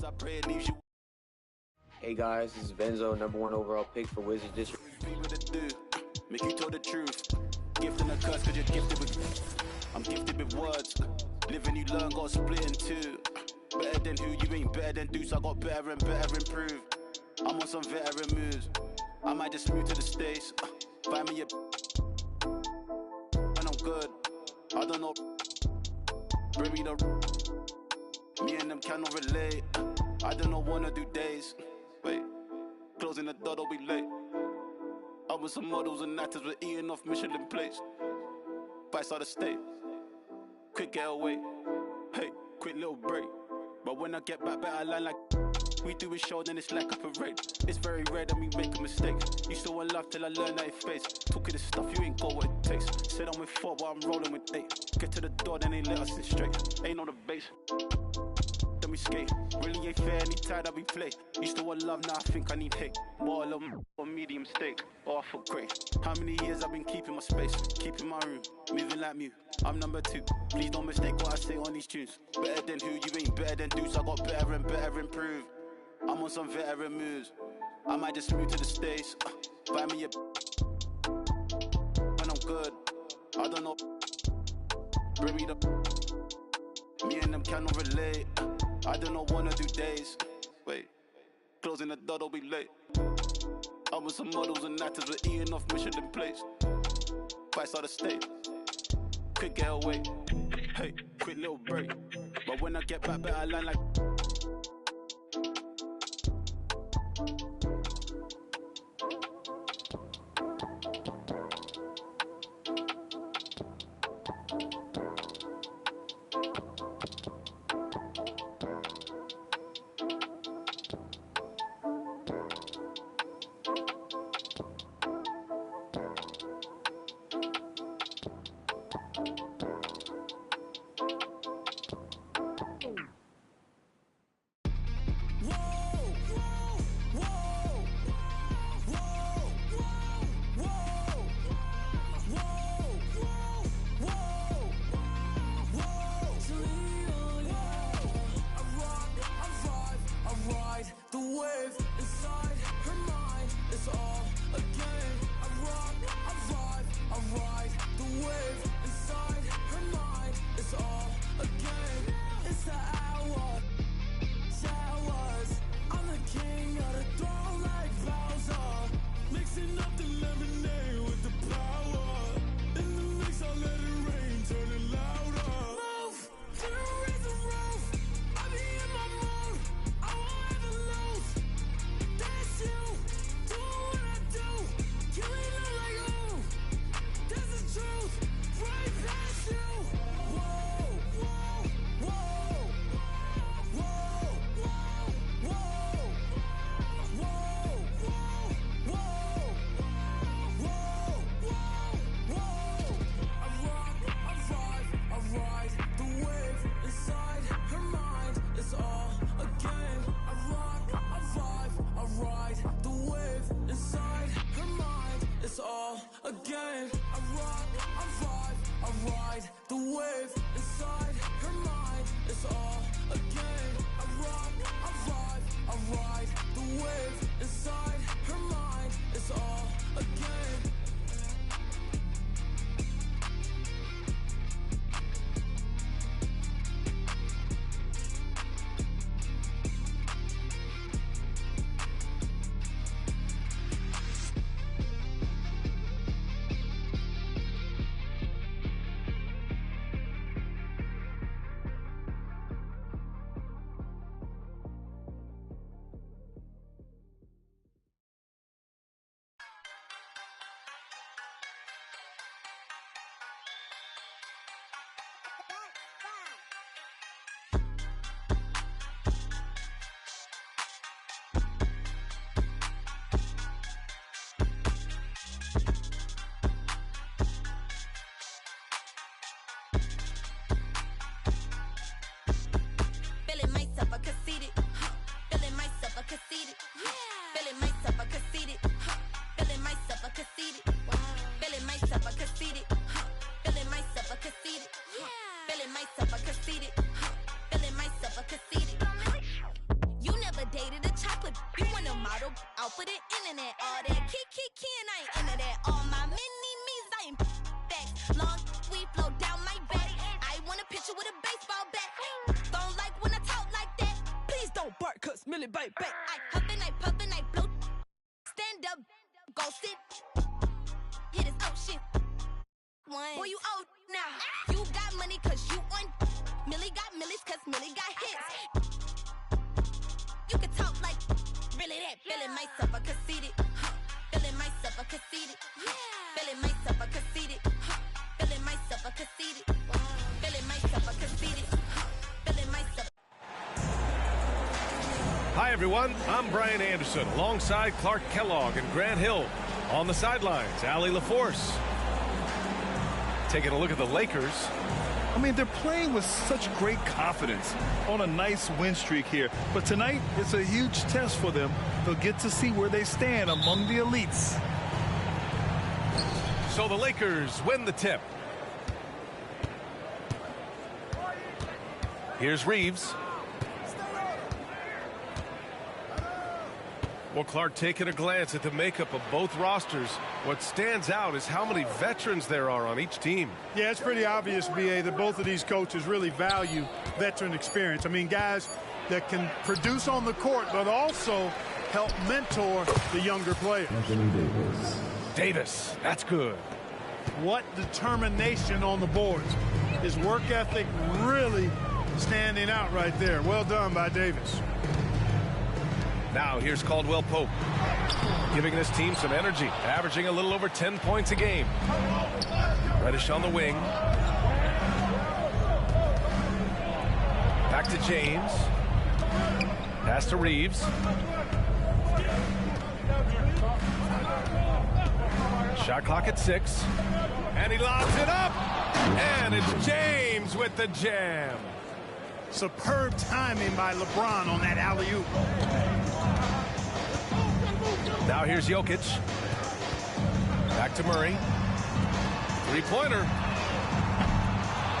I pray it leaves you. Hey guys, this is Benzo, #1 overall pick for Wizards District. What to do? Make you tell the truth. Gift and a curse, cause you're gifted with. I'm gifted with words. Living you learn, got split in two. Better than who, you ain't better than Deuce. I got better and better improve. I'm on some veteran moves. I might just move to the States. Find me a when I'm good. I don't know. Bring me the. Me and them cannot relate. I don't know, wanna do days. Wait, closing the door, don't be late. I was some models and actors, we're eating off Michelin plates. Vice out of state. Quick getaway. Hey, quick little break. But when I get back, better line like. We do a show, then it's like a parade. It's very rare that we make a mistake. Used to want love till I learned that it's face. Talking this stuff, you ain't got what it takes. Said I'm with 4, but I'm rolling with 8. Get to the door, then they let us in straight. Ain't on the base. Then we skate. Really ain't fair, any tie that we play. Used to want love, now I think I need hate. More love or medium steak. Oh, I feel great. How many years I've been keeping my space, keeping my room, moving like Mew. I'm #2. Please don't mistake what I say on these tunes. Better than who, you ain't better than Deuce. I got better and better improve. I'm on some veteran moves. I might just move to the States. Buy me a when I'm good. I don't know. Bring me the. Me and them cannot relate. I don't know, wanna do days. Wait, closing the door, don't be late. I was some models and actors, we're eating off Michelin plates. Vice out of state. Quick getaway. Hey, quick little break. But when I get back, better line like. for the internet. All that kiki and I ain't into that. All my mini-me's, I ain't facts. Long we flow down my back. I want a picture with a baseball bat. Don't like when I talk like that. Please don't bark, cause Millie bite back. I huffin', I puffin', I blow. Stand up, go sit. Hit his shit. Boy, you old now. You got money cause you on. Millie got millies cause Millie got hits. You can talk like really that. Feeling myself a conceited. Feeling myself a conceited. Feeling myself a conceited. Feeling myself a conceited. Feeling myself a conceited. Feeling myself. Hi everyone, I'm Brian Anderson alongside Clark Kellogg and Grant Hill. On the sidelines, Allie LaForce. Taking a look at the Lakers. I mean, they're playing with such great confidence on a nice win streak here. But tonight, it's a huge test for them. They'll get to see where they stand among the elites. So the Lakers win the tip. Here's Reeves. Well, Clark, taking a glance at the makeup of both rosters, what stands out is how many veterans there are on each team. Yeah, it's pretty obvious, B.A., that both of these coaches really value veteran experience. I mean, guys that can produce on the court, but also help mentor the younger players. Davis, that's good. What determination on the boards. His work ethic really standing out right there. Well done by Davis. Now here's Caldwell Pope, giving this team some energy, averaging a little over 10 points a game. Reddish on the wing. Back to James. Pass to Reeves. Shot clock at 6. And he lobs it up. And it's James with the jam. Superb timing by LeBron on that alley-oop. Now here's Jokic. Back to Murray. Three-pointer.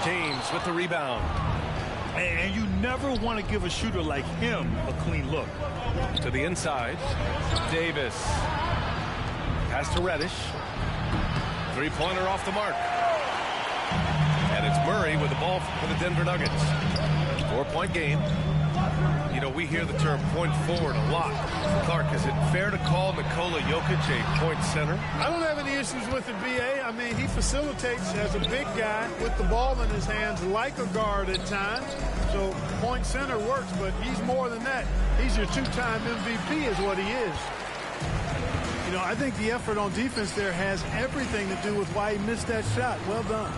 James with the rebound. And you never want to give a shooter like him a clean look. To the inside. Davis. Pass to Reddish. Three-pointer off the mark. And it's Murray with the ball for the Denver Nuggets. 4-point game. You know, we hear the term point forward a lot. Clark, is it fair to call Nikola Jokic a point center? I don't have any issues with it, B.A. I mean, he facilitates as a big guy with the ball in his hands like a guard at times. So point center works, but he's more than that. He's your two-time MVP is what he is. You know, I think the effort on defense there has everything to do with why he missed that shot. Well done.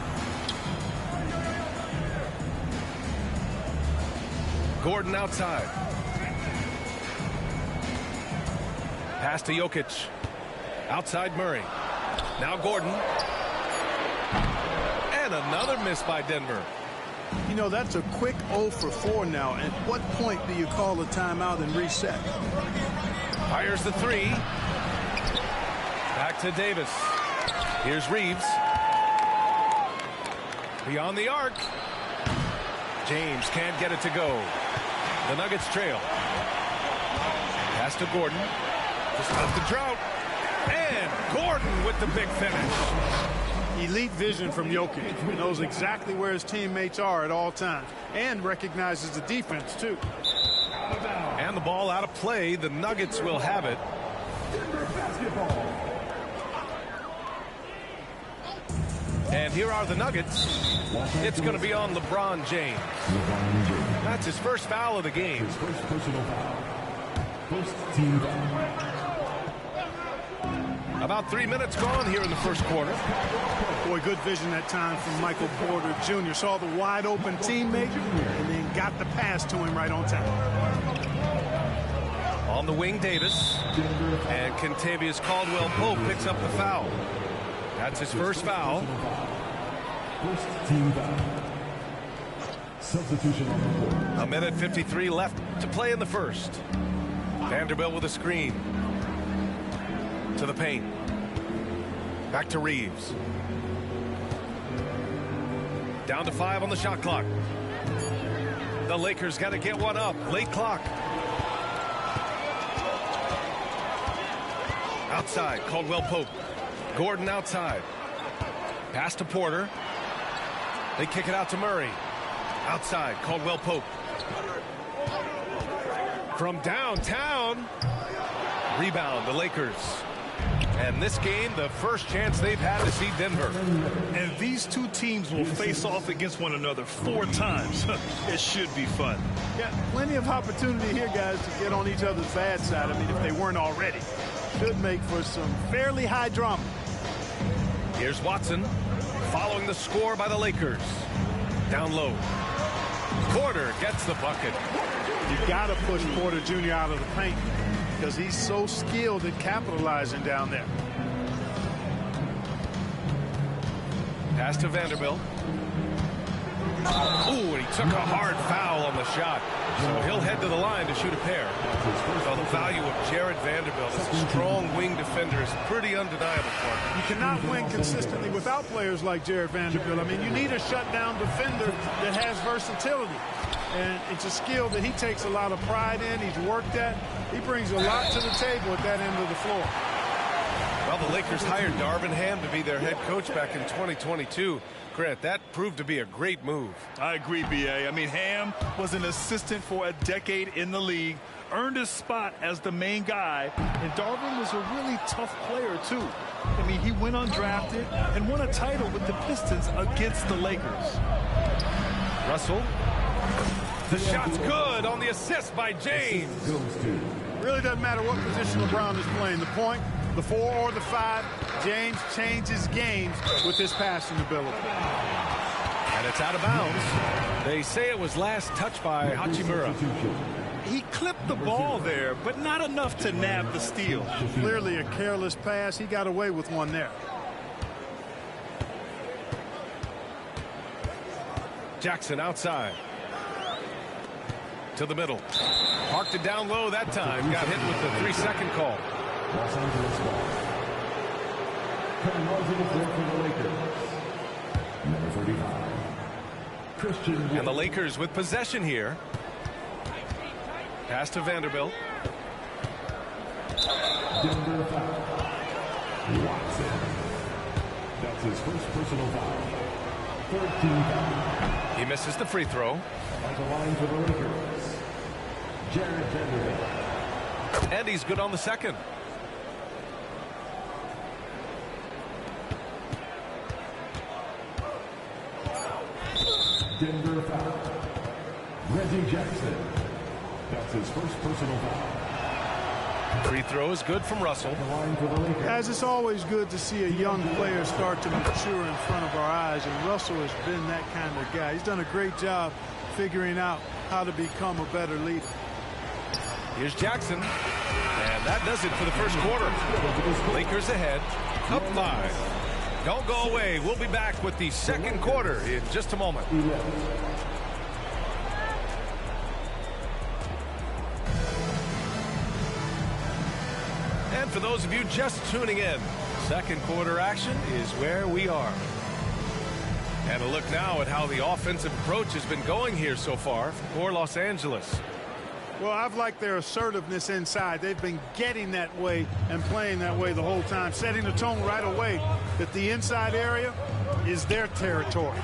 Gordon outside. Pass to Jokic. Outside Murray. Now Gordon. And another miss by Denver. You know, that's a quick 0 for 4 now. At what point do you call a timeout and reset? Fires the three. Back to Davis. Here's Reeves. Beyond the arc. James can't get it to go. The Nuggets trail. Pass to Gordon. To stop the drought. And Gordon with the big finish. Elite vision from Jokic. He knows exactly where his teammates are at all times. And recognizes the defense, too. And the ball out of play. The Nuggets will have it. And here are the Nuggets. It's going to be on LeBron James. That's his first foul of the game. First personal foul. First team foul. About 3 minutes gone here in the first quarter. Boy, good vision that time from Michael Porter Jr. Saw the wide open teammate and then got the pass to him right on time. On the wing, Davis. And Kentavious Caldwell-Pope picks up the foul. That's his first foul. First team foul. Substitution on the board. A minute 53 left to play in the first. Vanderbilt with a screen. To the paint. Back to Reeves. Down to 5 on the shot clock. The Lakers got to get one up. Late clock. Outside, Caldwell Pope. Gordon outside. Pass to Porter. They kick it out to Murray. Outside, Caldwell Pope. From downtown. Rebound, the Lakers. And this game, the first chance they've had to see Denver. And these two teams will face off against one another 4 times. It should be fun. Yeah, plenty of opportunity here, guys, to get on each other's bad side. I mean, if they weren't already. Should make for some fairly high drama. Here's Watson following the score by the Lakers. Down low. Porter gets the bucket. You got to push Porter Jr. out of the paint because he's so skilled at capitalizing down there. Pass to Vanderbilt. Ooh, and he took a hard foul on the shot. So he'll head to the line to shoot a pair. Well, the value of Jared Vanderbilt as a strong wing defender is pretty undeniable for him. You cannot win consistently without players like Jared Vanderbilt. I mean, you need a shutdown defender that has versatility. And it's a skill that he takes a lot of pride in. He's worked at. He brings a lot to the table at that end of the floor. Well, the Lakers hired Darvin Ham to be their head coach back in 2022. Grant, that proved to be a great move. I agree, B.A. I mean, Ham was an assistant for a decade in the league, earned his spot as the main guy, and Darvin was a really tough player, too. I mean, he went undrafted and won a title with the Pistons against the Lakers. Russell. The shot's good on the assist by James. Really doesn't matter what position LeBron is playing, the point, the 4 or the 5, James changes games with his passing ability. And it's out of bounds. They say it was last touched by Hachimura. He clipped the ball there, but not enough to nab the steal. Clearly a careless pass. He got away with one there. Jackson outside. To the middle. Parked it down low that time. Got hit with the 3-second call. Los Angeles ball. Coming to the floor for the Lakers. Number 35. Christian. And the Lakers with possession here. Pass to Vanderbilt. Denver foul. Watson. That's his first personal foul. 13 foul. He misses the free throw. On the line for the Lakers. Jared Vanderbilt. And he's good on the second. Denver foul. Reggie Jackson. That's his first personal foul. Free throw is good from Russell. The line for the Lakers. As it's always good to see a young player start to mature in front of our eyes, and Russell has been that kind of guy. He's done a great job figuring out how to become a better leader. Here's Jackson. And that does it for the first quarter. Lakers ahead, up 5. Don't go away. We'll be back with the second quarter in just a moment. And for those of you just tuning in, second quarter action is where we are. And a look now at how the offensive approach has been going here so far for Los Angeles. Well, I've liked their assertiveness inside. They've been getting that way and playing that way the whole time, setting the tone right away that the inside area is their territory.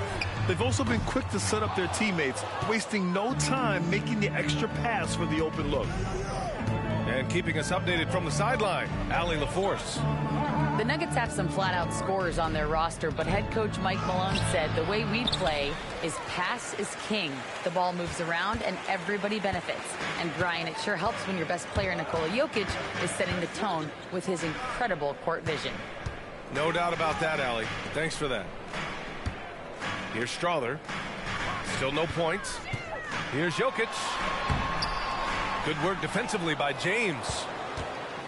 They've also been quick to set up their teammates, wasting no time making the extra pass for the open look. And keeping us updated from the sideline, Allie LaForce. The Nuggets have some flat-out scorers on their roster, but head coach Mike Malone said the way we play is pass is king. The ball moves around and everybody benefits. And Brian, it sure helps when your best player, Nikola Jokic, is setting the tone with his incredible court vision. No doubt about that, Allie. Thanks for that. Here's Strawther. Still no points. Here's Jokic. Good work defensively by James.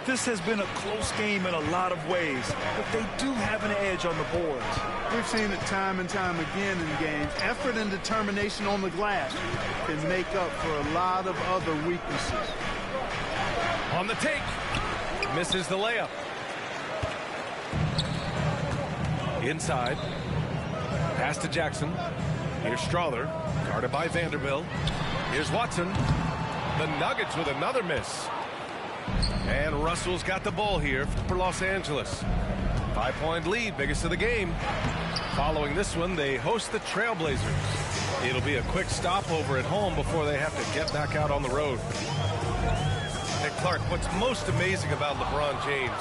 This has been a close game in a lot of ways, but they do have an edge on the boards. We've seen it time and time again in games. Effort and determination on the glass can make up for a lot of other weaknesses. On the take. Misses the layup. Inside. Pass to Jackson. Here's Strawther. Guarded by Vanderbilt. Here's Watson. The Nuggets with another miss. And Russell's got the ball here for Los Angeles. 5-point lead, biggest of the game. Following this one, they host the Trailblazers. It'll be a quick stopover at home before they have to get back out on the road. Hey, Clark, what's most amazing about LeBron James,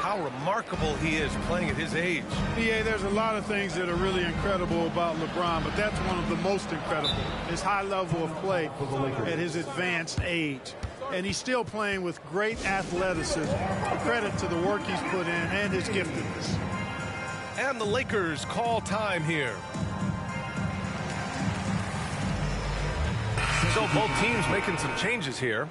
how remarkable he is playing at his age. Yeah, there's a lot of things that are really incredible about LeBron, but that's one of the most incredible. His high level of play at his advanced age. And he's still playing with great athleticism. A credit to the work he's put in and his giftedness. And the Lakers call time here. So both teams making some changes here.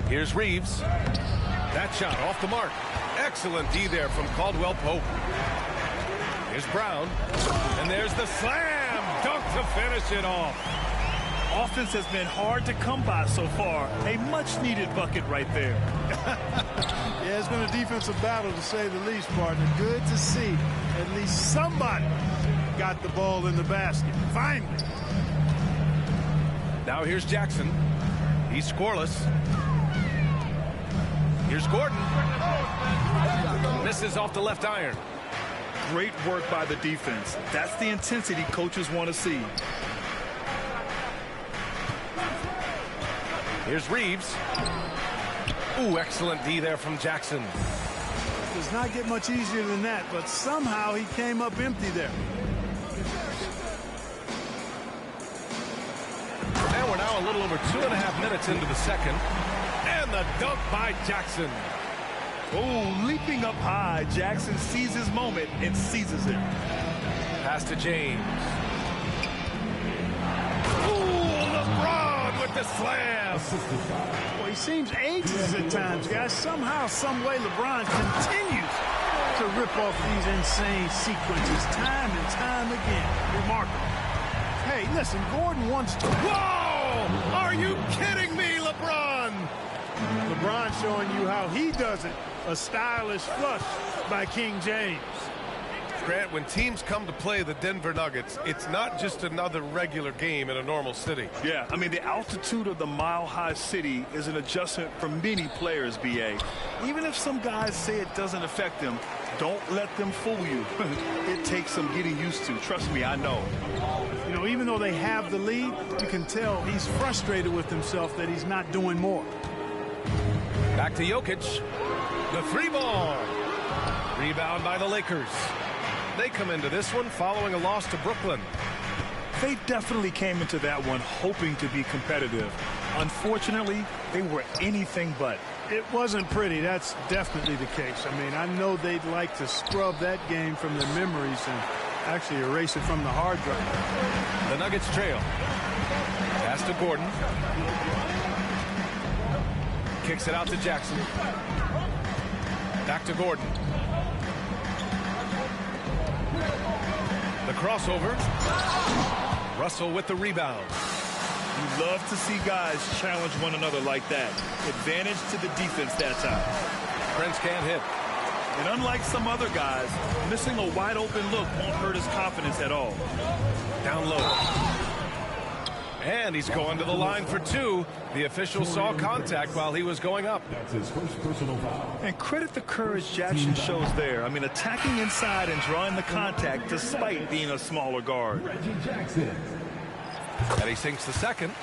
Here's Reeves. That shot off the mark. Excellent D there from Caldwell Pope. Here's Brown. And there's the slam. Dunk to finish it off. Offense has been hard to come by so far. A much-needed bucket right there. Yeah, it's been a defensive battle, to say the least, partner. Good to see at least somebody got the ball in the basket. Finally. Now here's Jackson. He's scoreless. Here's Gordon. Misses off the left iron. Great work by the defense. That's the intensity coaches want to see. Here's Reeves. Ooh, excellent D there from Jackson. Does not get much easier than that, but somehow he came up empty there. And we're now a little over 2.5 minutes into the second. And the dunk by Jackson. Oh, leaping up high, Jackson sees his moment and seizes it. Pass to James. Ooh, LeBron with the slam. Well, he seems ages at times, guys. Somehow, some way, LeBron continues to rip off these insane sequences time and time again. Remarkable. Hey, listen, Gordon wants to... Whoa! Are you kidding me, LeBron? LeBron showing you how he does it. A stylish flush by King James. Grant, when teams come to play the Denver Nuggets, it's not just another regular game in a normal city. Yeah, I mean, the altitude of the mile-high city is an adjustment for many players, B.A. Even if some guys say it doesn't affect them, don't let them fool you. It takes some getting used to. Trust me, I know. You know, even though they have the lead, you can tell he's frustrated with himself that he's not doing more. Back to Jokic. The three ball. Rebound by the Lakers. They come into this one following a loss to Brooklyn. They definitely came into that one hoping to be competitive. Unfortunately, they were anything but. It wasn't pretty. That's definitely the case. I mean, I know they'd like to scrub that game from their memories and actually erase it from the hard drive. The Nuggets trail. Pass to Gordon. Kicks it out to Jackson. Back to Gordon. The crossover. Russell with the rebound. You love to see guys challenge one another like that. Advantage to the defense that time. Prince can't hit. And unlike some other guys, missing a wide open look won't hurt his confidence at all. Down low. And he's going to the line for two. The official saw contact while he was going up. That's his first personal foul. And credit the courage Jackson shows there. I mean, attacking inside and drawing the contact despite being a smaller guard. Reggie Jackson. And he sinks the second.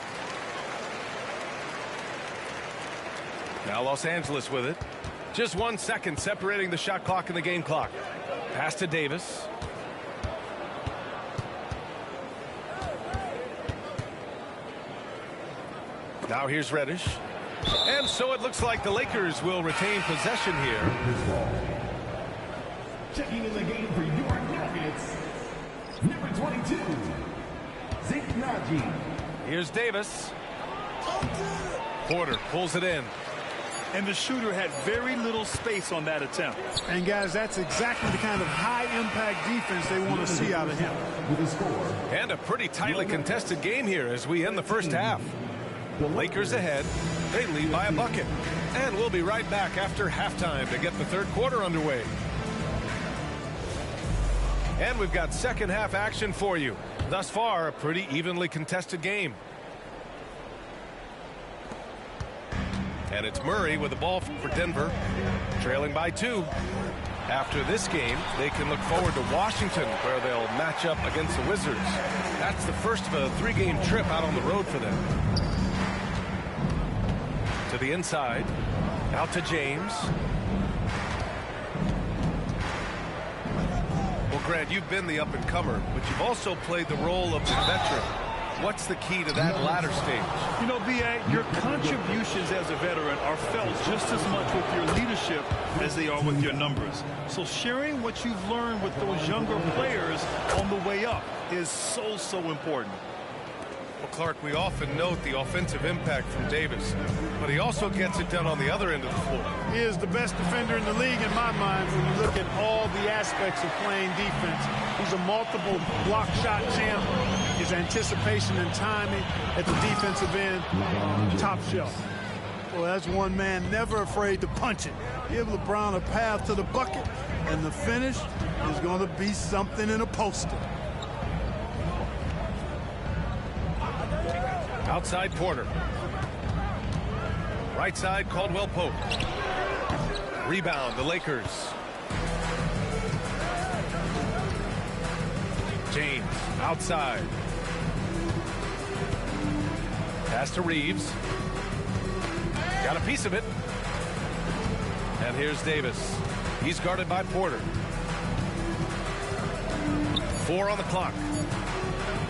Now Los Angeles with it. Just 1 second separating the shot clock and the game clock. Pass to Davis. Now here's Reddish. And so it looks like the Lakers will retain possession here. Checking in the game for your Nuggets, number 22, Zeke Naji. Here's Davis. Porter pulls it in. And the shooter had very little space on that attempt. And, guys, that's exactly the kind of high-impact defense they want to see out of him. With a score. And a pretty tightly contested game here as we end the first half. The Lakers ahead. They lead by a bucket. And we'll be right back after halftime to get the third quarter underway. And we've got second half action for you. Thus far, a pretty evenly contested game. And it's Murray with the ball for Denver, trailing by 2. After this game, they can look forward to Washington, where they'll match up against the Wizards. That's the first of a 3-game trip out on the road for them. To the inside, out to James. Well, Grant, you've been the up-and-comer, but you've also played the role of the veteran. What's the key to that latter stage? You know, B.A., your contributions as a veteran are felt just as much with your leadership as they are with your numbers. So sharing what you've learned with those younger players on the way up is so important. Well, Clark, we often note the offensive impact from Davis, but he also gets it done on the other end of the floor. He is the best defender in the league in my mind when you look at all the aspects of playing defense. He's a multiple block shot champ. His anticipation and timing at the defensive end, top shelf. Well, that's one man never afraid to punch it. Give LeBron a path to the bucket, and the finish is going to be something in a poster. Outside Porter. Right side, Caldwell Pope. Rebound, the Lakers. James, outside. Pass to Reeves. Got a piece of it. And here's Davis. He's guarded by Porter. 4 on the clock.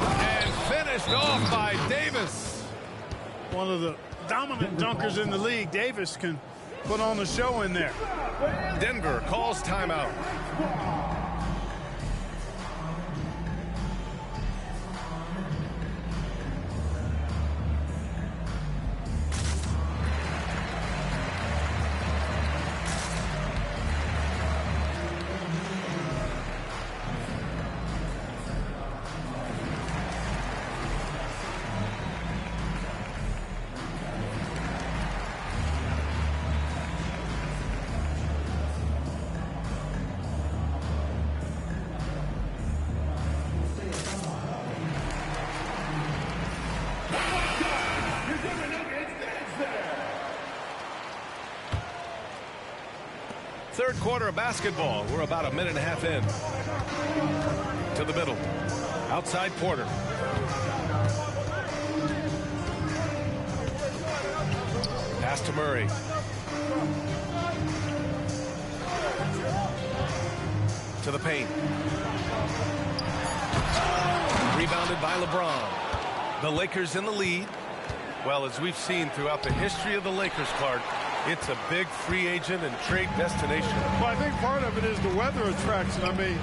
And finished off by Davis. One of the dominant dunkers in the league. Davis can put on the show in there. Denver calls timeout. Third quarter of basketball. We're about a minute and a half in. To the middle. Outside Porter. Pass to Murray. To the paint. Rebounded by LeBron. The Lakers in the lead. Well, as we've seen throughout the history of the Lakers, Clark, it's a big free agent and trade destination. Well, I think part of it is the weather attraction. I mean,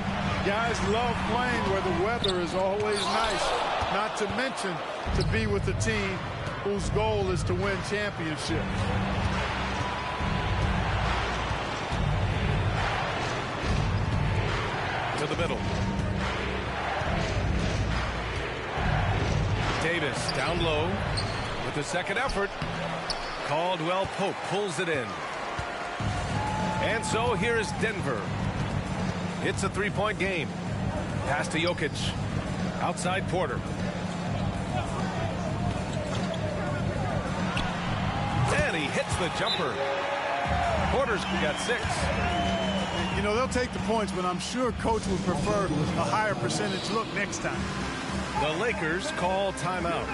guys love playing where the weather is always nice. Not to mention to be with a team whose goal is to win championships. To the middle. Davis down low with the second effort. Caldwell Pope pulls it in. And so here is Denver. It's a three-point game. Pass to Jokic. Outside Porter. And he hits the jumper. Porter's got 6. You know, they'll take the points, but I'm sure coach would prefer a higher percentage look next time. The Lakers call timeout.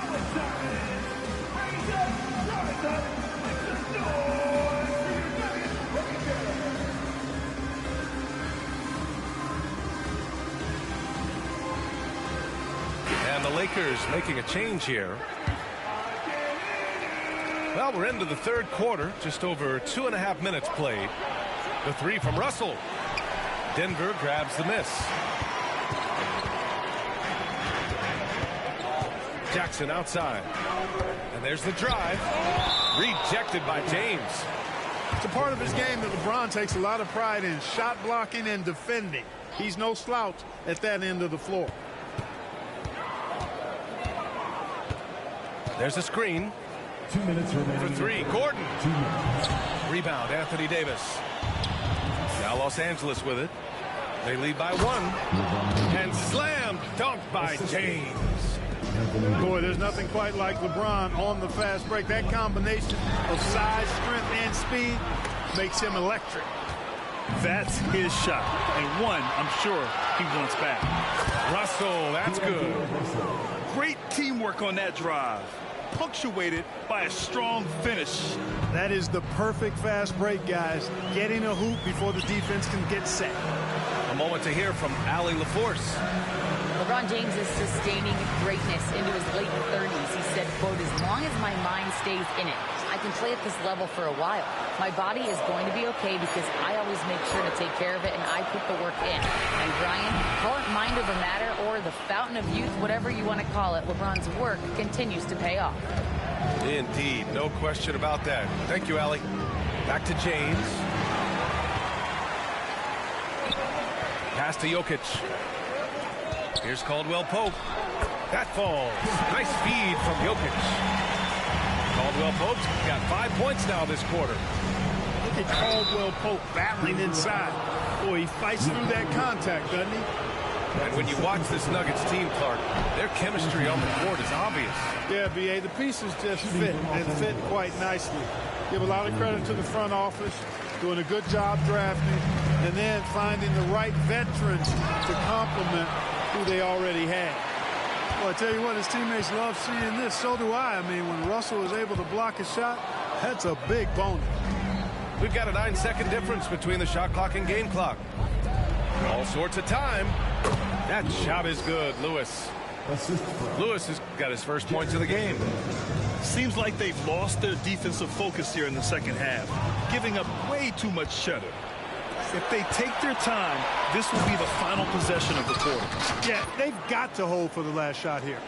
And the Lakers making a change here. Well, we're into the third quarter. Just over 2.5 minutes played. The 3 from Russell. Denver grabs the miss. Jackson outside. And there's the drive. Rejected by James. It's a part of his game that LeBron takes a lot of pride in. Shot blocking and defending. He's no slouch at that end of the floor. There's a screen. 2 minutes remaining. For 3, Gordon. 2 minutes. Rebound, Anthony Davis. Now Los Angeles with it. They lead by 1. And slam dunked by James. Boy, there's nothing quite like LeBron on the fast break. That combination of size, strength, and speed makes him electric. That's his shot, and one I'm sure he wants back. Russell, that's good. Great teamwork on that drive, punctuated by a strong finish. That is the perfect fast break, guys. Getting a hoop before the defense can get set. A moment to hear from Allie LaForce. LeBron James is sustaining greatness into his late 30s. He said, quote, "As long as my mind stays in it, I can play at this level for a while. My body is going to be okay because I always make sure to take care of it and I put the work in." And Brian, call it mind over matter or the fountain of youth, whatever you want to call it, LeBron's work continues to pay off. Indeed, no question about that. Thank you, Allie. Back to James. Pass to Jokic. Here's Caldwell Pope. That falls. Nice feed from Jokic. Caldwell Pope's got 5 points now this quarter. Look at Caldwell Pope battling inside. Boy, he fights through that contact, doesn't he? And when you watch this Nuggets team, Clark, their chemistry on the court is obvious. Yeah, B.A., the pieces just fit, and fit quite nicely. Give a lot of credit to the front office, doing a good job drafting, and then finding the right veterans to complement who they already had. Well, I tell you what, his teammates love seeing this. So do I. I mean, when Russell was able to block a shot, that's a big bonus. We've got a 9-second difference between the shot clock and game clock. All sorts of time. That shot is good, Lewis. Lewis has got his first points of the game. Seems like they've lost their defensive focus here in the second half, giving up way too much cheddar. If they take their time, this will be the final possession of the quarter. Yeah, they've got to hold for the last shot here.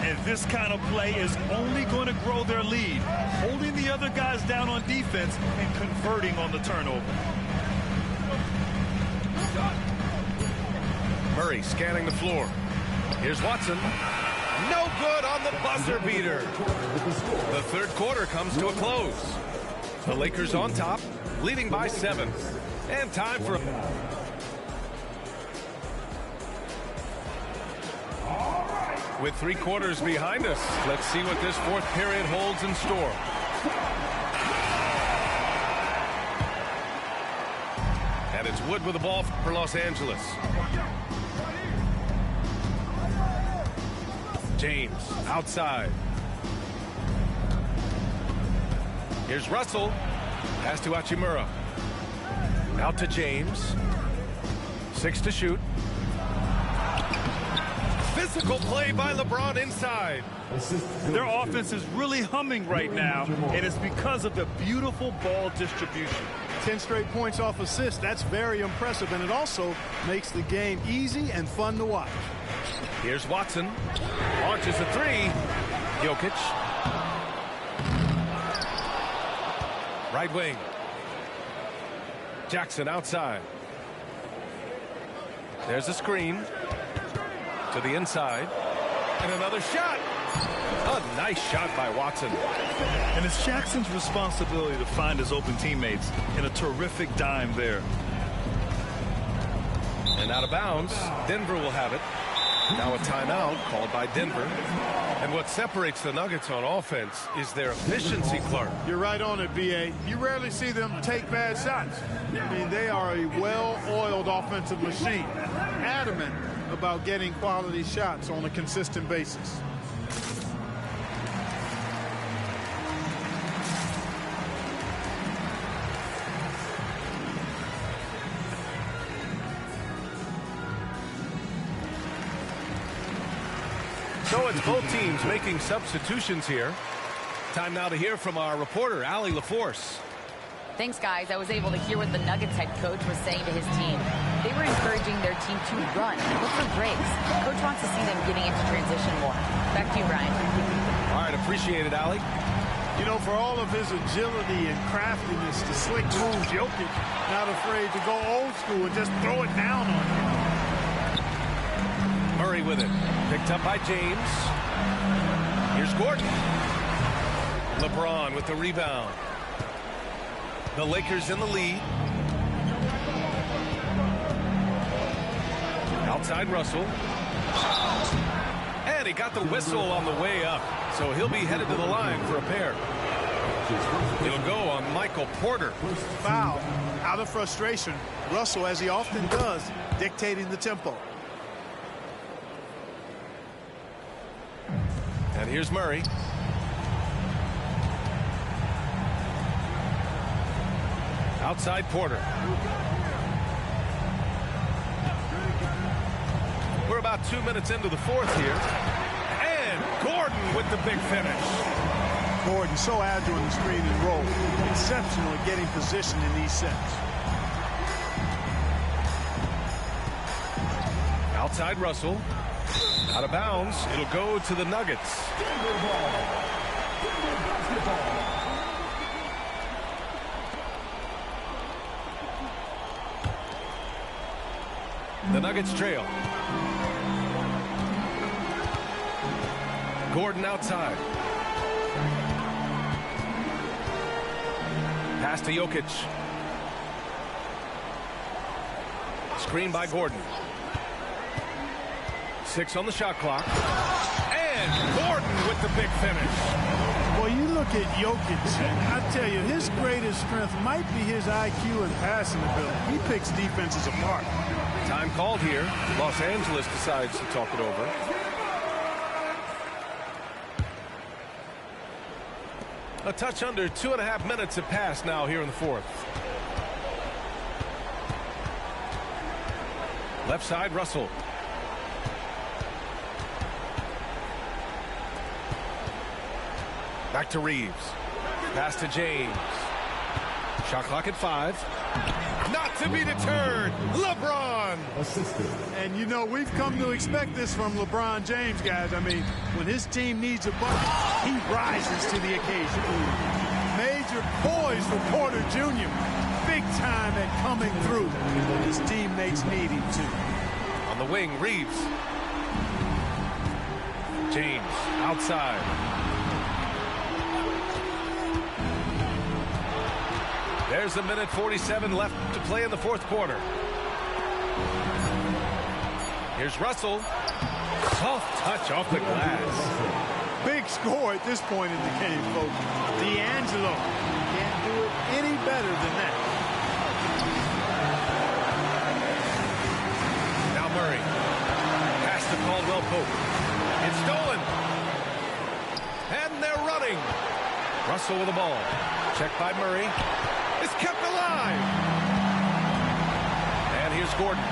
And this kind of play is only going to grow their lead, holding the other guys down on defense and converting on the turnover. Murray scanning the floor. Here's Watson. No good on the buzzer beater. The third quarter comes to a close. The Lakers on top, leading by 7. And time for... With 3 quarters behind us, let's see what this fourth period holds in store. And it's Wood with the ball for Los Angeles. James outside. Here's Russell. Pass to Hachimura. Out to James. 6 to shoot. Physical play by LeBron inside. Their offense is really humming right now, and it's because of the beautiful ball distribution. 10 straight points off assists. That's very impressive, and it also makes the game easy and fun to watch. Here's Watson. Launches a 3. Jokic. Right wing. Jackson outside. There's a screen. To the inside. And another shot. A nice shot by Watson. And it's Jackson's responsibility to find his open teammates, and a terrific dime there. And out of bounds. Denver will have it. Now a timeout called by Denver. And what separates the Nuggets on offense is their efficiency, Clark. You're right on it, B.A. You rarely see them take bad shots. I mean, they are a well-oiled offensive machine. Adamant about getting quality shots on a consistent basis. So it's both teams making substitutions here. Time now to hear from our reporter, Allie LaForce. Thanks, guys. I was able to hear what the Nuggets head coach was saying to his team. They were encouraging their team to run, look for breaks. Coach wants to see them getting into transition more. Back to you, Brian. All right, appreciate it, Allie. You know, for all of his agility and craftiness, the slick moves, Jokic not afraid to go old school and just throw it down on him. Murray with it. Picked up by James. Here's Gordon. LeBron with the rebound. The Lakers in the lead. Outside Russell. And he got the whistle on the way up, so he'll be headed to the line for a pair. It'll go on Michael Porter. Foul. Out of frustration, Russell, as he often does, dictating the tempo. And here's Murray. Outside Porter. We're about 2 minutes into the fourth here. And Gordon with the big finish. Gordon so agile in the screen and roll. Exceptional at getting position in these sets. Outside Russell. Out of bounds. It'll go to the Nuggets. The Nuggets trail. Gordon outside. Pass to Jokic. Screen by Gordon. 6 on the shot clock. And Gordon with the big finish. Well, you look at Jokic, and I tell you, his greatest strength might be his IQ and passing ability. He picks defenses apart. Time called here. Los Angeles decides to talk it over. A touch under 2.5 minutes have passed now here in the fourth. Left side, Russell. Back to Reeves. Pass to James. Shot clock at 5. Not to be deterred. LeBron. And, you know, we've come to expect this from LeBron James, guys. I mean, when his team needs a bucket, he rises to the occasion. Major poise for Porter Jr. Big time at coming through when his teammates need him to. On the wing, Reeves. James outside. There's a minute 47 left to play in the fourth quarter. Here's Russell. Soft touch off the glass. Big score at this point in the game, folks. D'Angelo can't do it any better than that. Now Murray. Pass to Caldwell Pope. It's stolen. And they're running. Russell with the ball. Checked by Murray. It's kept alive. And here's Gordon.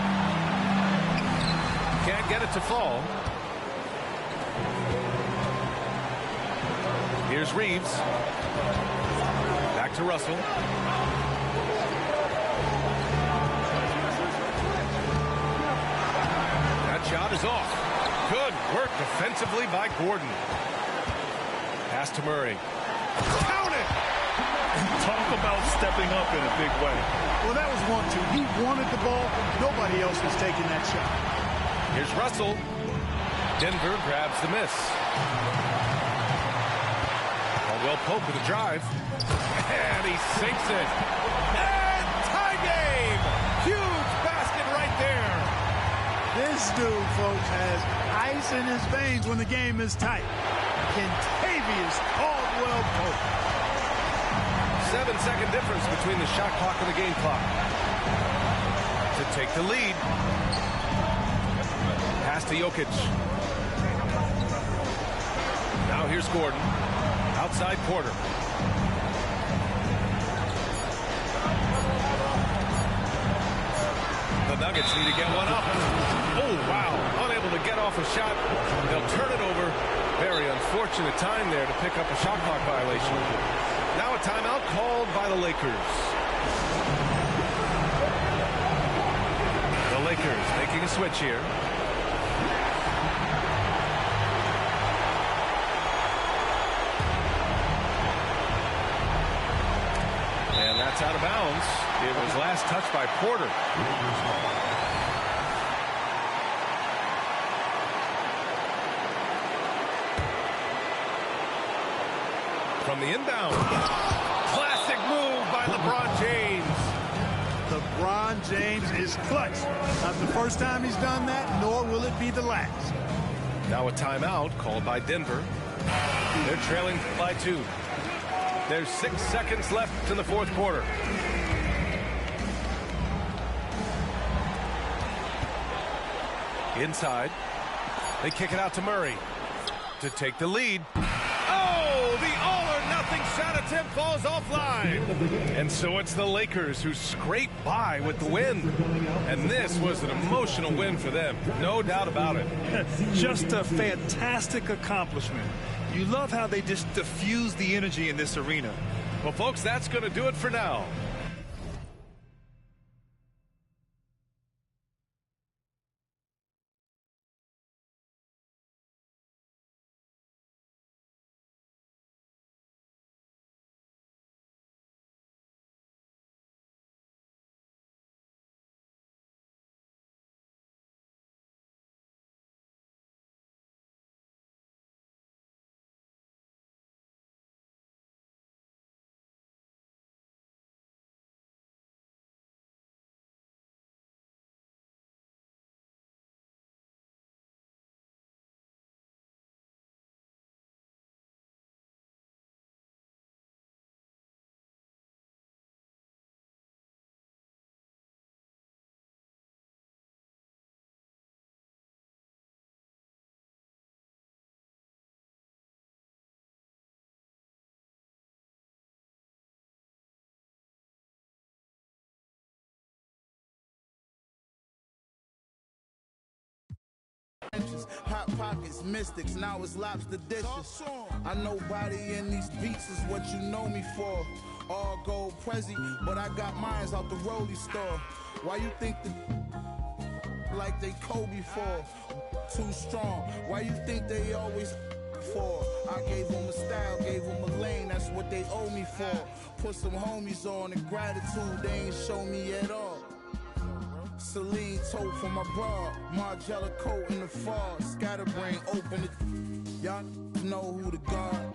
Can't get it to fall. Here's Reeves. Back to Russell. That shot is off. Good work defensively by Gordon. Pass to Murray. Count it! Talk about stepping up in a big way. Well, that was 1-2. He wanted the ball. Nobody else was taking that shot. Here's Russell. Denver grabs the miss. Caldwell Pope with a drive. And he sinks it. And tie game! Huge basket right there. This dude, folks, has ice in his veins when the game is tight. Kentavious Caldwell Pope. 7-second difference between the shot clock and the game clock. To take the lead. Pass to Jokic. Now here's Gordon. Outside Porter. The Nuggets need to get one up. Oh, wow. Unable to get off a shot. They'll turn it over. Very unfortunate time there to pick up a shot clock violation. Now a timeout called by the Lakers. The Lakers making a switch here. And that's out of bounds. It was last touched by Porter. From the inbound. Classic move by LeBron James. LeBron James is clutch. Not the first time he's done that, nor will it be the last. Now a timeout called by Denver. They're trailing by 2. There's 6 seconds left in the fourth quarter. Inside. They kick it out to Murray to take the lead. Oh, the all-or-nothing shot attempt falls offline. And so it's the Lakers who scrape by with the win. And this was an emotional win for them. No doubt about it. Just a fantastic accomplishment. You love how they just diffuse the energy in this arena. Well, folks, that's going to do it for now. Hot pockets, mystics, now it's lobster dishes. I know body in these beats is what you know me for. All gold Prezi, but I got mines out the Rollie store. Why you think the like they Kobe for? Too strong. Why you think they always for? I gave them a style, gave them a lane, that's what they owe me for. Put some homies on and gratitude they ain't show me at all. Celine tote for my bra, Margiela coat in the fall, scatterbrain open it. Y'all know who the guard.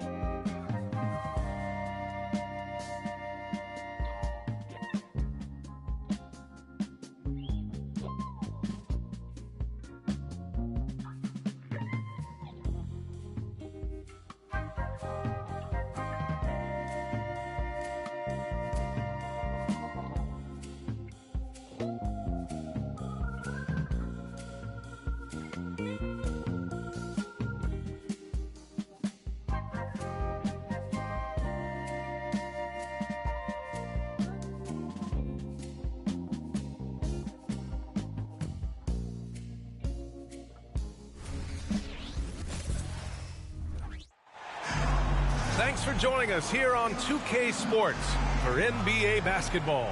Thanks for joining us here on 2K Sports for NBA basketball.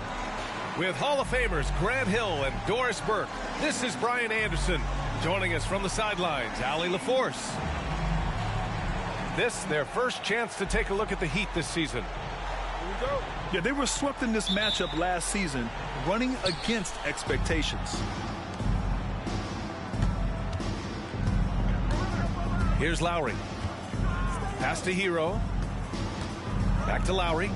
With Hall of Famers Grant Hill and Doris Burke, this is Brian Anderson. Joining us from the sidelines, Allie LaForce. This, their first chance to take a look at the Heat this season. Here we go. Yeah, they were swept in this matchup last season, running against expectations. Here's Lowry. Pass to Hero. Back to Lowry.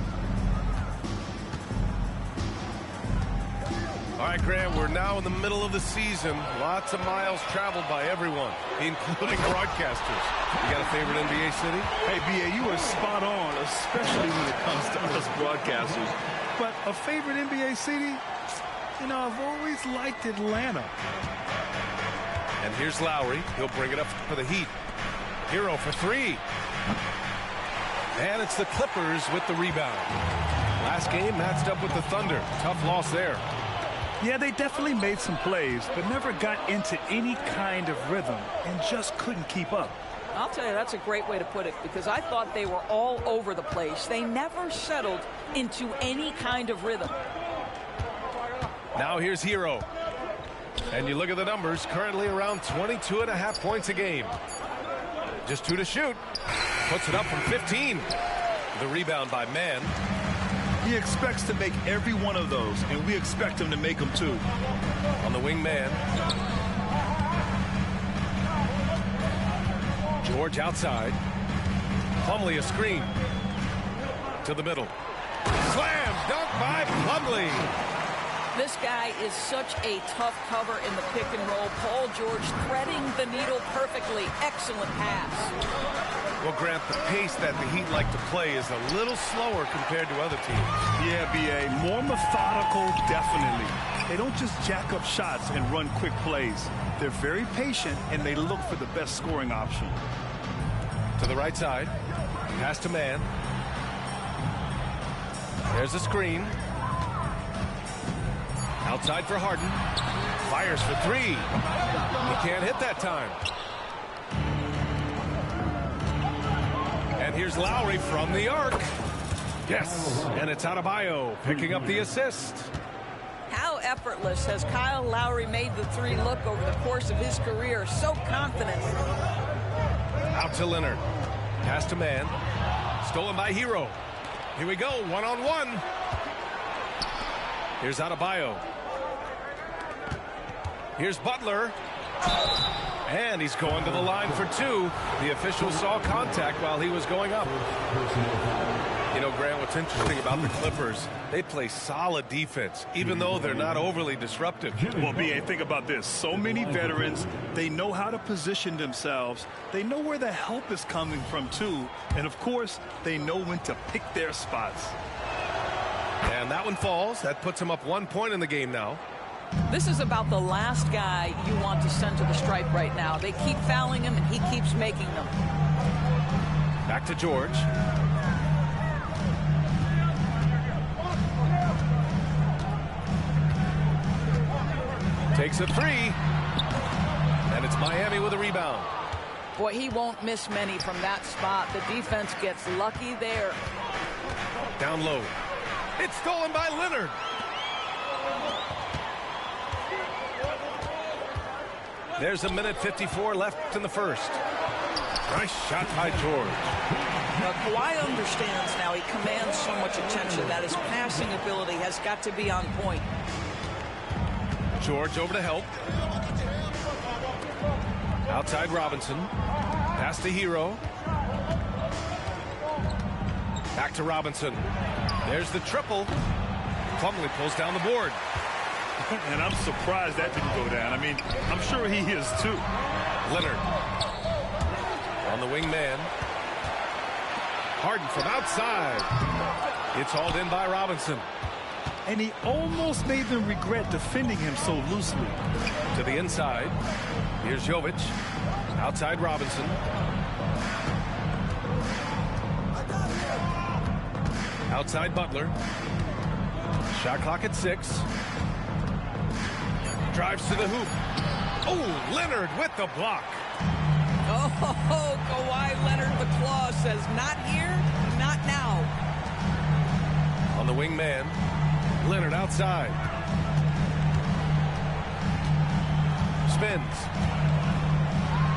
All right, Graham, we're now in the middle of the season. Lots of miles traveled by everyone, including broadcasters. You got a favorite NBA city? Hey, B.A., you are spot on, especially when it comes to us broadcasters. But a favorite NBA city? You know, I've always liked Atlanta. And here's Lowry. He'll bring it up for the Heat. Hero for three. And it's the Clippers with the rebound. Last game matched up with the Thunder. Tough loss there. Yeah, they definitely made some plays, but never got into any kind of rhythm and just couldn't keep up. I'll tell you, that's a great way to put it, because I thought they were all over the place. They never settled into any kind of rhythm. Now here's Hero. And you look at the numbers, currently around 22.5 points a game. Just 2 to shoot. Puts it up from 15. The rebound by Mann. He expects to make every one of those, and we expect him to make them too. On the wing, Mann. George outside. Plumlee a screen. To the middle. Slam dunk by Plumlee. This guy is such a tough cover in the pick and roll. Paul George threading the needle perfectly. Excellent pass. Well, Grant, the pace that the Heat like to play is a little slower compared to other teams. Yeah, B.A., more methodical, definitely. They don't just jack up shots and run quick plays. They're very patient, and they look for the best scoring option. To the right side. Pass to man. There's a screen. Outside for Harden. Fires for three. He can't hit that time. And here's Lowry from the arc. Yes, and it's Adebayo picking up the assist. How effortless has Kyle Lowry made the three look over the course of his career? So confident. Out to Leonard. Pass to man. Stolen by Hero. Here we go, one-on-one. Here's Adebayo. Here's Butler. And he's going to the line for two. The official saw contact while he was going up. You know, Grant, what's interesting about the Clippers, they play solid defense, even though they're not overly disruptive. Well, B.A., think about this. So many veterans, they know how to position themselves. They know where the help is coming from, too. And, of course, they know when to pick their spots. And that one falls. That puts him up 1 point in the game now. This is about the last guy you want to send to the stripe right now. They keep fouling him, and he keeps making them. Back to George. Takes a three. And it's Miami with a rebound. Boy, he won't miss many from that spot. The defense gets lucky there. Down low. It's stolen by Leonard. There's a minute 54 left in the first. Nice shot by George. Now, Kawhi understands now. He commands so much attention that his passing ability has got to be on point. George over to help. Outside Robinson. Pass to Hero. Back to Robinson. There's the triple. Plumlee pulls down the board. And I'm surprised that didn't go down. I mean, I'm sure he is too. Leonard on the wing man. Harden from outside. It's hauled in by Robinson. And he almost made them regret defending him so loosely. To the inside. Here's Jovic. Outside Robinson. Outside Butler. Shot clock at 6. Drives to the hoop. Oh, Leonard with the block. Oh, Kawhi Leonard, the claw says, not here, not now. On the wing man, Leonard outside. Spins.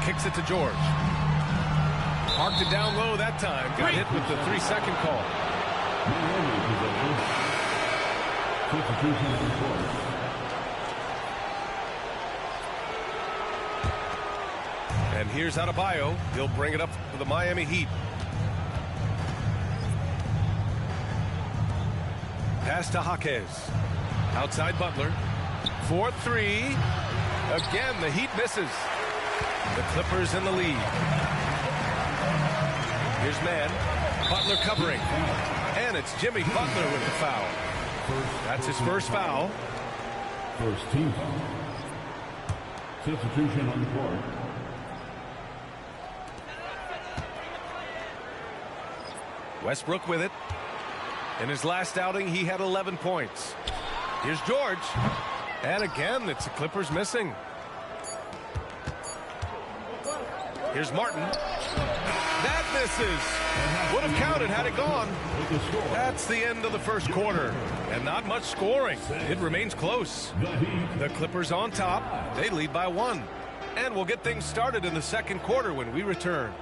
Kicks it to George. Parked it down low that time. Got hit with the 3-second call. And here's Adebayo. He'll bring it up for the Miami Heat. Pass to Jaquez. Outside Butler. 4-3. Again, the Heat misses. The Clippers in the lead. Here's man. Butler covering. And it's Jimmy Butler with the foul. That's his first foul. First team foul. Substitution on the court. Westbrook with it. In his last outing, he had 11 points. Here's George. And again, it's the Clippers missing. Here's Martin. That misses. Would have counted had it gone. That's the end of the first quarter. And not much scoring. It remains close. The Clippers on top. They lead by 1. And we'll get things started in the second quarter when we return.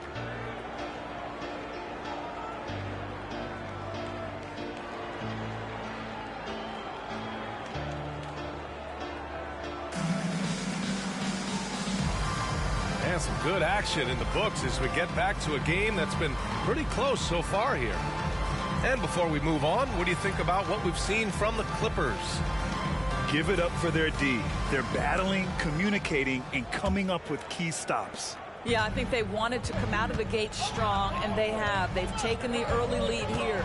And some good action in the books as we get back to a game that's been pretty close so far here. And before we move on, what do you think about what we've seen from the Clippers? Give it up for their D. They're battling, communicating, and coming up with key stops. Yeah, I think they wanted to come out of the gate strong, and they have. They've taken the early lead here.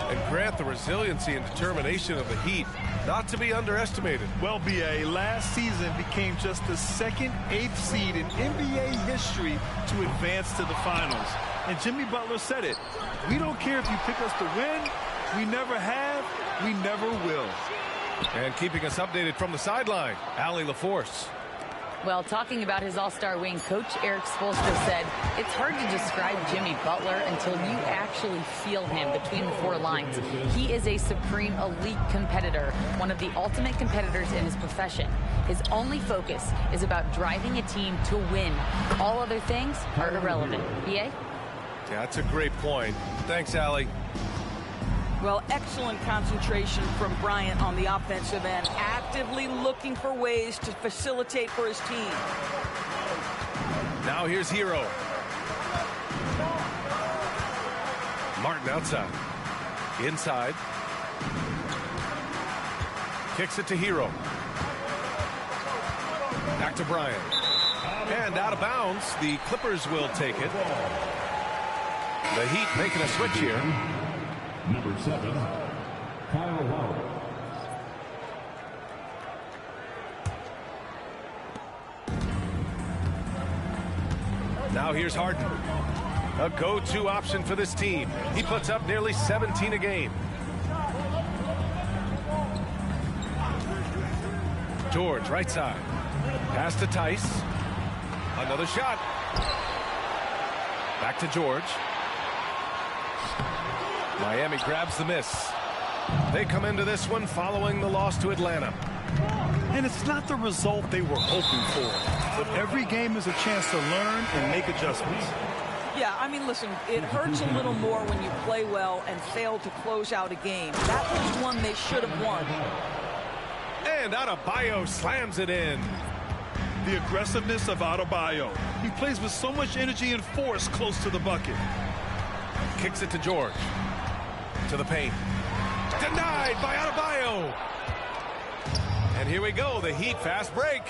And Grant, the resiliency and determination of the Heat, not to be underestimated. Well, B.A., last season became just the second 8th seed in NBA history to advance to the finals. And Jimmy Butler said it. We don't care if you pick us to win. We never have. We never will. And keeping us updated from the sideline, Allie LaForce. Well, talking about his all-star wing, Coach Eric Spoelstra said, it's hard to describe Jimmy Butler until you actually feel him between the four lines. He is a supreme elite competitor, one of the ultimate competitors in his profession. His only focus is about driving a team to win. All other things are irrelevant. B.A.? Yeah, that's a great point. Thanks, Allie. Well, excellent concentration from Bryant on the offensive end, actively looking for ways to facilitate for his team. Now here's Hero. Martin outside. Inside. Kicks it to Hero. Back to Bryant. And out of bounds, the Clippers will take it. The Heat making a switch here. Number 7, Kyle Lowry. Now here's Harden. A go-to option for this team. He puts up nearly 17 a game. George, right side. Pass to Tice. Another shot. Back to George. Miami grabs the miss. They come into this one following the loss to Atlanta. And it's not the result they were hoping for. But every game is a chance to learn and make adjustments. Yeah, I mean, listen, it hurts a little more when you play well and fail to close out a game. That was one they should have won. And Adebayo slams it in. The aggressiveness of Adebayo. He plays with so much energy and force close to the bucket. Kicks it to George. To the paint. Denied by Adebayo. And here we go, the Heat fast break.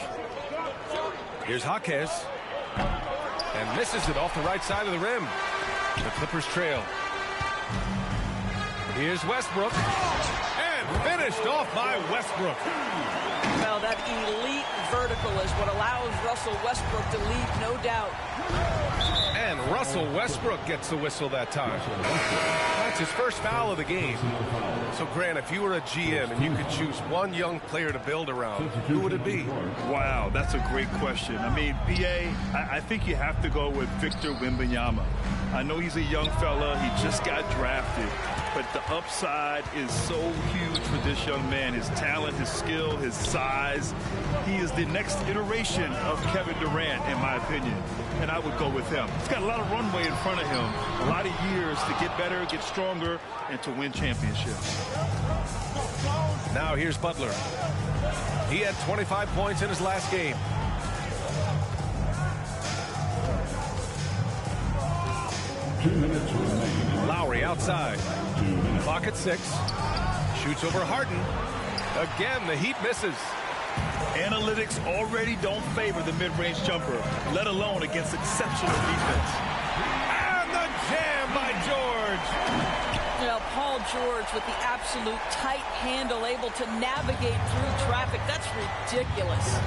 Here's Jaquez. And misses it off the right side of the rim. The Clippers trail. Here's Westbrook. And finished off by Westbrook. Well, that elite vertical is what allows Russell Westbrook to lead, no doubt. And Russell Westbrook gets the whistle that time. That's his first foul of the game. So, Grant, if you were a GM and you could choose one young player to build around, who would it be? Wow, that's a great question. I mean, B.A., I think you have to go with Victor Wembanyama. I know he's a young fella. He just got drafted. But the upside is so huge for this young man. His talent, his skill, his size. He is the next iteration of Kevin Durant, in my opinion. And I would go with him. He's got a lot of runway in front of him. A lot of years to get better, get stronger, and to win championships. Now here's Butler. He had 25 points in his last game. Lowry outside. Clock at 6. Shoots over Harden. Again, the Heat misses. Analytics already don't favor the mid-range jumper, let alone against exceptional defense. And the jam by George. You know, Paul George with the absolute tight handle, able to navigate through traffic. That's ridiculous.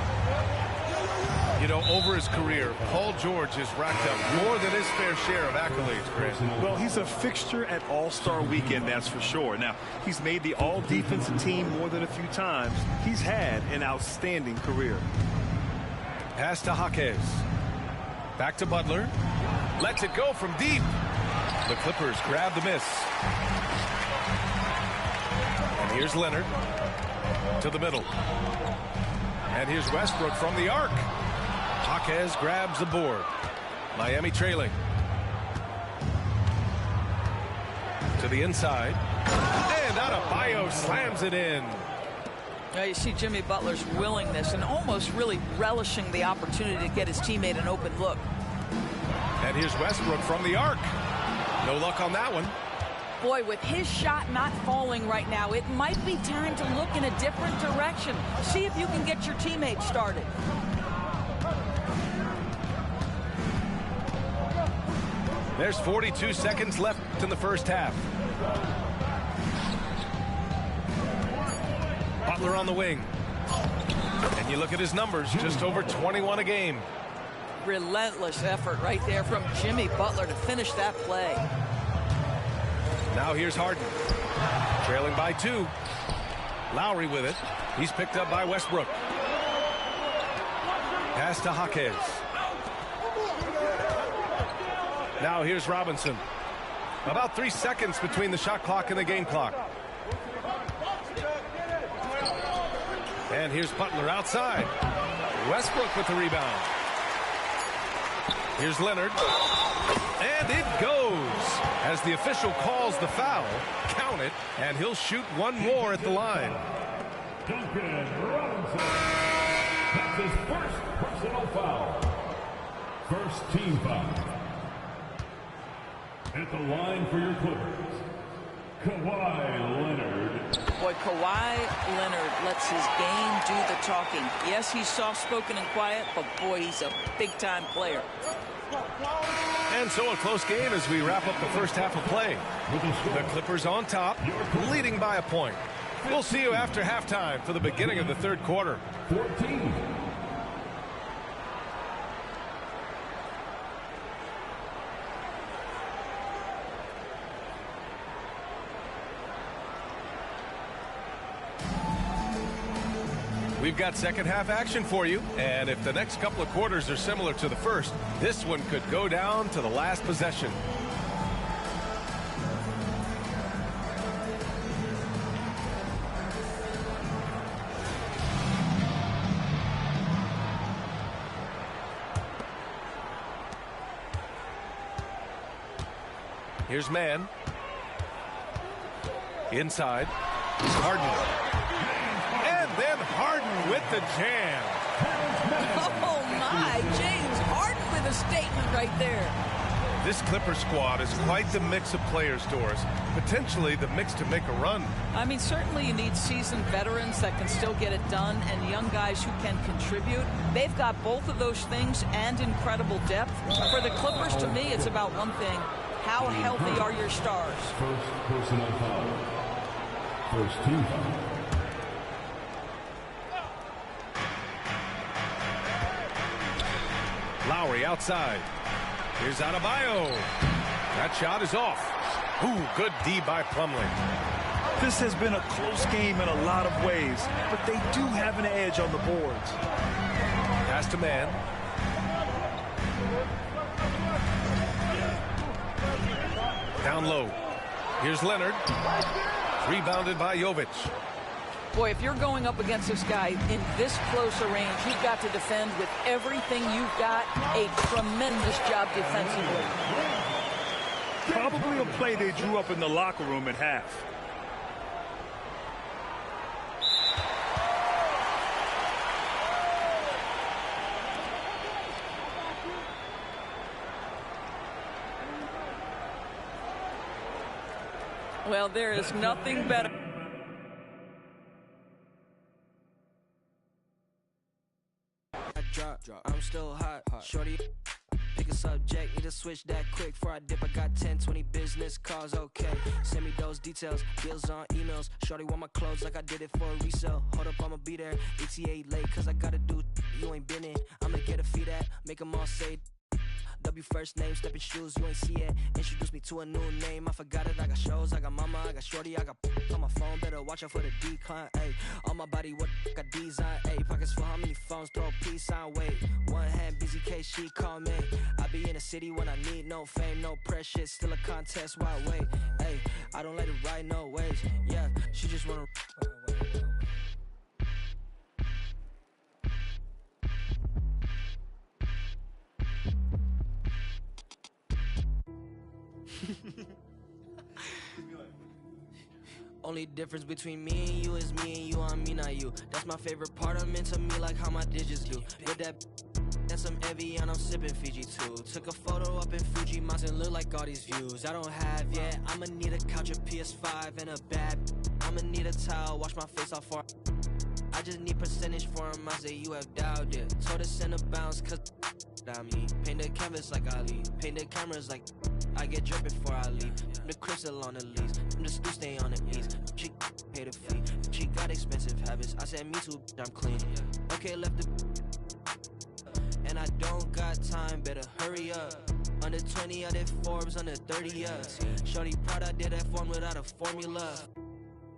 You know, over his career, Paul George has racked up more than his fair share of accolades, Grant. Well, he's a fixture at All-Star Weekend, that's for sure. Now, he's made the All-Defensive team more than a few times. He's had an outstanding career. Pass to Jaquez. Back to Butler. Lets it go from deep. The Clippers grab the miss. And here's Leonard to the middle. And here's Westbrook from the arc. Jaquez grabs the board. Miami trailing. To the inside. And Adebayo slams it in. Now you see Jimmy Butler's willingness and almost really relishing the opportunity to get his teammate an open look. And here's Westbrook from the arc. No luck on that one. Boy, with his shot not falling right now, it might be time to look in a different direction. See if you can get your teammates started. There's 42 seconds left in the first half. Butler on the wing. And you look at his numbers, just over 21 a game. Relentless effort right there from Jimmy Butler to finish that play. Now here's Harden. Trailing by 2. Lowry with it. He's picked up by Westbrook. Pass to Jaquez. Now here's Robinson. About 3 seconds between the shot clock and the game clock. And here's Butler outside. Westbrook with the rebound. Here's Leonard. And it goes. As the official calls the foul, count it, and he'll shoot one more at the line. Duncan Robinson. That's his first personal foul. First team foul. At the line for your Clippers, Kawhi Leonard. Boy, Kawhi Leonard lets his game do the talking. Yes, he's soft-spoken and quiet, but boy, he's a big-time player. And so a close game as we wrap up the first half of play. The Clippers on top, leading by a point. We'll see you after halftime for the beginning of the third quarter. 14. We've got second half action for you, and if the next couple of quarters are similar to the first, this one could go down to the last possession. Here's Mann. Inside. Harden. Then Harden with the jam. Oh, my. James Harden with a statement right there. This Clipper squad is quite the mix of players, Doris. Potentially the mix to make a run. I mean, certainly you need seasoned veterans that can still get it done and young guys who can contribute. They've got both of those things and incredible depth. For the Clippers, to me, it's about one thing. How healthy are your stars? First personal foul. First team foul. Lowry outside. Here's Adebayo. That shot is off. Ooh, good D by Plumlee. This has been a close game in a lot of ways, but they do have an edge on the boards. Pass to Mann. Down low. Here's Leonard. Rebounded by Jovic. Boy, if you're going up against this guy in this close a range, you've got to defend with everything you've got. A tremendous job defensively. Probably a play they drew up in the locker room at half. Well, there is nothing better. I'm still hot. Shorty, pick a subject. Need to switch that quick. Before I dip, I got 10, 20 business calls. Okay, send me those details. Deals on emails. Shorty want my clothes like I did it for a resale. Hold up, I'ma be there. ETA late, cause I gotta do you ain't been in. I'ma get a feed at, make them all say W first name, step in shoes, you ain't see it. Introduce me to a new name, I forgot it. I got shows, I got mama, I got shorty, I got on my phone. Better watch out for the decline, ayy. On my body, what got design, ayy. Pockets for how many phones, throw a peace sign, wait. One hand, busy case, she call me. I be in the city when I need no fame, no pressure, still a contest, why wait, ayy. I don't let it ride no waves, yeah. She just wanna. Only difference between me and you is me and you on me, not you. That's my favorite part. I'm into me like how my digits do. With that some Evian, I'm sipping Fiji too. Took a photo up in Fuji Mountain, look like all these views I don't have yet. I'ma need a couch, a PS5, and a bad. I'ma need a towel, wash my face off for. I just need percentage for him, I say you have dialed it. Told her send a bounce, cause I mean. Paint the canvas like Ali, paint the cameras like I get drip before I leave. The crystal on the leaves, I'm just to stay on the ease. She paid a fee, she got expensive habits. I said me too, I'm clean. Okay, left the and I don't got time, better hurry up. Under 20, I did Forbes, under 30, yeah. Shorty proud I did F1 without a formula.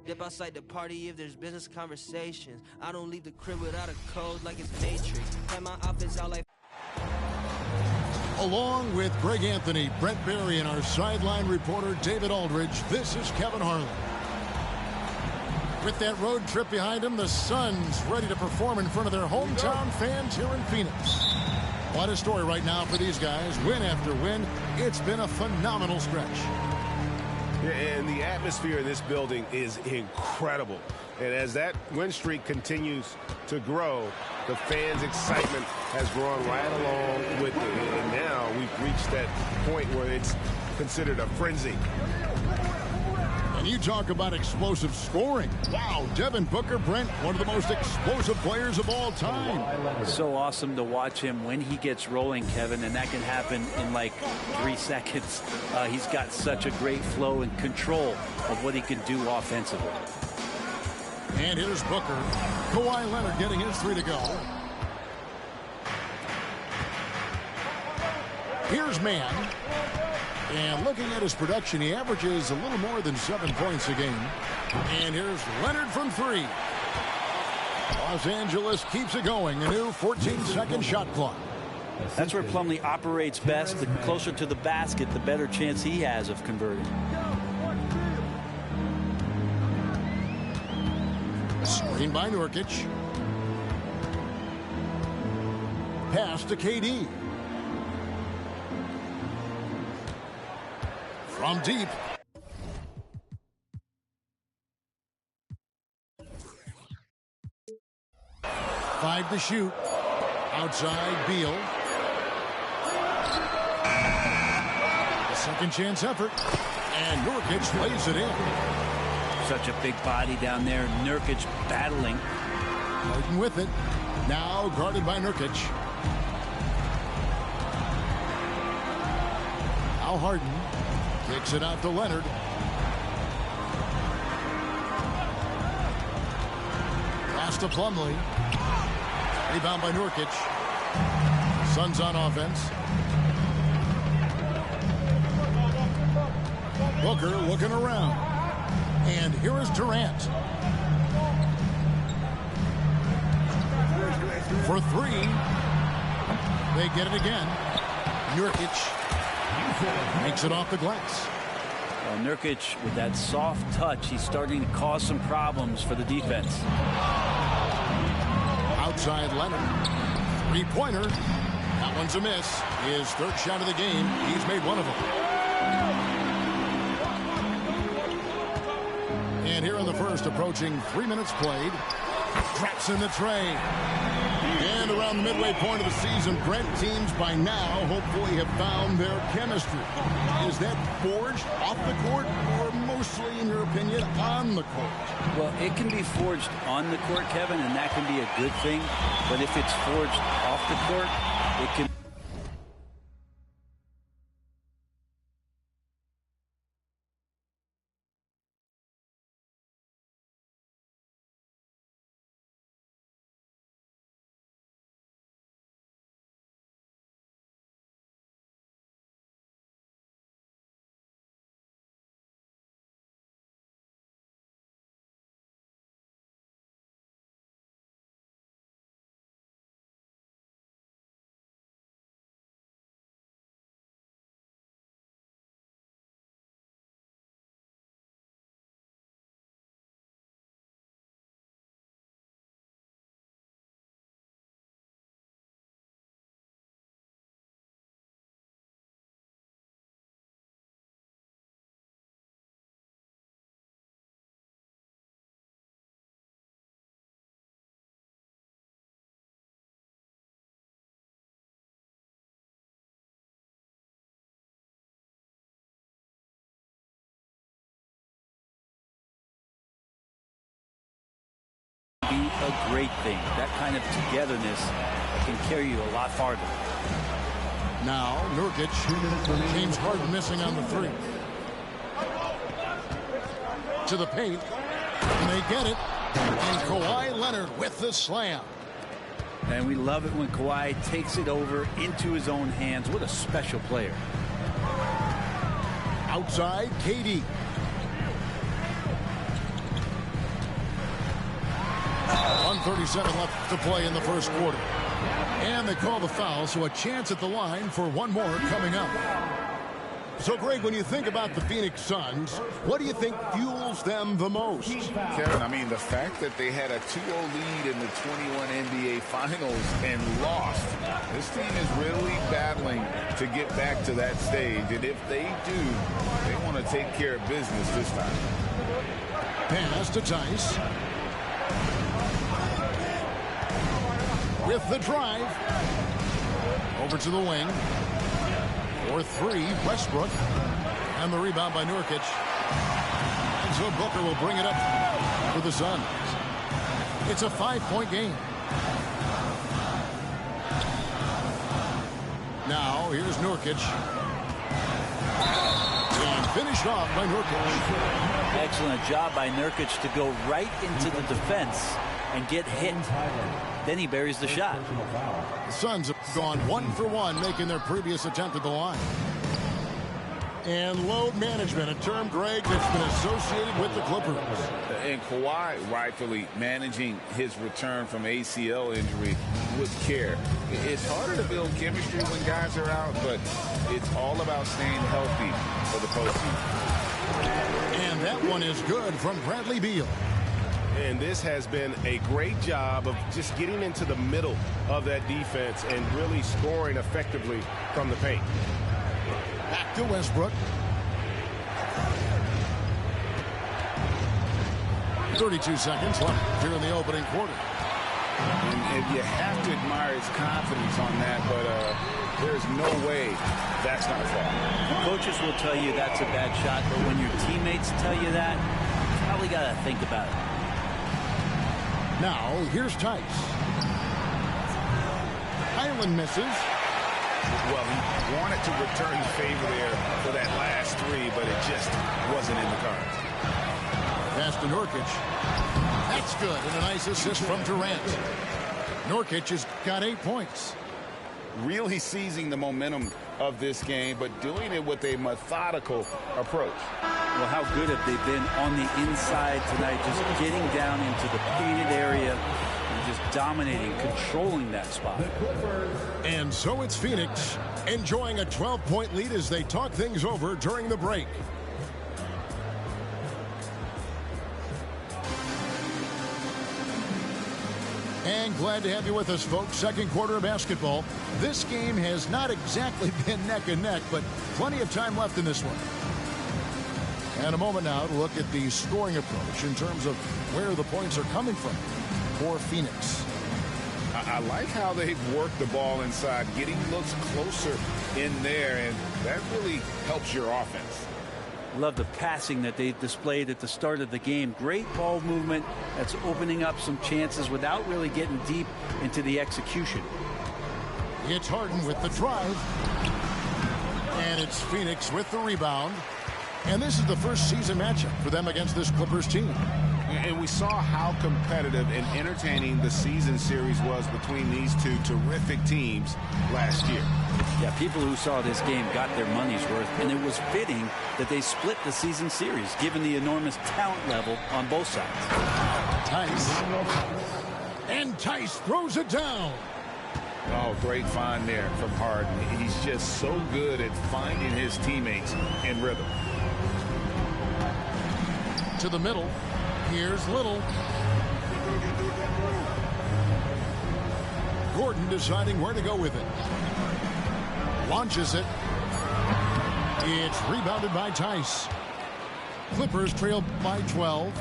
Dip outside the party if there's business conversations. I don't leave the crib without a code like it's Matrix. Plan my outfits out like. Along with Greg Anthony, Brent Barry, and our sideline reporter David Aldridge, this is Kevin Harlan. With that road trip behind him, the Suns ready to perform in front of their hometown fans here in Phoenix. What a story right now for these guys. Win after win. It's been a phenomenal stretch. And the atmosphere in this building is incredible. And as that win streak continues to grow, the fans' excitement has grown right along with it. And now we've reached that point where it's considered a frenzy. And you talk about explosive scoring. Wow, Devin Booker, Brent, one of the most explosive players of all time. So awesome to watch him when he gets rolling, Kevin, and that can happen in like 3 seconds. He's got such a great flow and control of what he can do offensively. And here's Booker. Kawhi Leonard getting his 3 to go. Here's Mann. And looking at his production, he averages a little more than 7 points a game. And here's Leonard from 3. Los Angeles keeps it going. A new 14-second shot clock. That's where Plumlee operates best. The closer to the basket, the better chance he has of converting. Screen by Nurkic. Pass to KD. From deep. Five to shoot. Outside, Beal. A second chance effort. And Nurkic lays it in. Such a big body down there. Nurkic battling. Harden with it. Now guarded by Nurkic. Now Harden. Kicks it out to Leonard. Pass to Plumlee. Rebound by Nurkic. Suns on offense. Booker looking around. And here is Durant. For 3. They get it again. Nurkic makes it off the glass. Well, Nurkic, with that soft touch, he's starting to cause some problems for the defense. Outside Leonard. 3-pointer. That one's a miss. His 3rd shot of the game. He's made one of them. And here in the first, approaching 3 minutes played. Traps in the tray. And around the midway point of the season, Brent, teams by now hopefully have found their chemistry. Is that forged off the court or mostly, in your opinion, on the court? Well, it can be forged on the court, Kevin, and that can be a good thing. But if it's forged off the court, it can a great thing. That kind of togetherness can carry you a lot farther. Now, Nurkic. James Harden missing on the three. To the paint. And they get it. And Kawhi Leonard with the slam. And we love it when Kawhi takes it over into his own hands. What a special player. Outside, KD. .137 left to play in the first quarter. And they call the foul, so a chance at the line for one more coming up. So, Greg, when you think about the Phoenix Suns, what do you think fuels them the most? Kevin, I mean, the fact that they had a 2-0 lead in the 21 NBA Finals and lost. This team is really battling to get back to that stage. And if they do, they want to take care of business this time. Pass to Tice. With the drive. Over to the wing. For three, Westbrook. And the rebound by Nurkic. And so Booker will bring it up for the Suns. It's a 5-point game. Now, here's Nurkic. And finished off by Nurkic. Excellent job by Nurkic to go right into the defense and get hit. Then he buries the shot. The Suns have gone 1 for 1, making their previous attempt at the line. And load management, a term, Greg, that's been associated with the Clippers. And Kawhi rightfully managing his return from ACL injury with care. It's harder to build chemistry when guys are out, but it's all about staying healthy for the postseason. And that one is good from Bradley Beal. And this has been a great job of just getting into the middle of that defense and really scoring effectively from the paint. Back to Westbrook. 32 seconds left here in the opening quarter. And you have to admire his confidence on that, but there's no way that's not a foul. Coaches will tell you that's a bad shot, but when your teammates tell you that, you probably got to think about it. Now, here's Tice. Highland misses. Well, he wanted to return the favor there for that last three, but it just wasn't in the cards. Pass to Nurkic. That's good, and a nice assist from Durant. Nurkic has got 8 points. Really seizing the momentum of this game, but doing it with a methodical approach. Well, how good have they been on the inside tonight, just getting down into the painted area and just dominating, controlling that spot. And so it's Phoenix enjoying a 12-point lead as they talk things over during the break. And glad to have you with us, folks. Second quarter of basketball. This game has not exactly been neck and neck, but plenty of time left in this one. And a moment now to look at the scoring approach in terms of where the points are coming from for Phoenix. I like how they've worked the ball inside, getting looks closer in there, and that really helps your offense. Love the passing that they displayed at the start of the game. Great ball movement that's opening up some chances without really getting deep into the execution. It's Harden with the drive. And it's Phoenix with the rebound. And this is the first season matchup for them against this Clippers team. And we saw how competitive and entertaining the season series was between these two terrific teams last year. Yeah, people who saw this game got their money's worth, and it was fitting that they split the season series, given the enormous talent level on both sides. Tice. And Tice throws it down. Oh, great find there from Harden. He's just so good at finding his teammates in rhythm. To the middle. Here's Little. Gordon deciding where to go with it. Launches it. It's rebounded by Tice. Clippers trail by 12.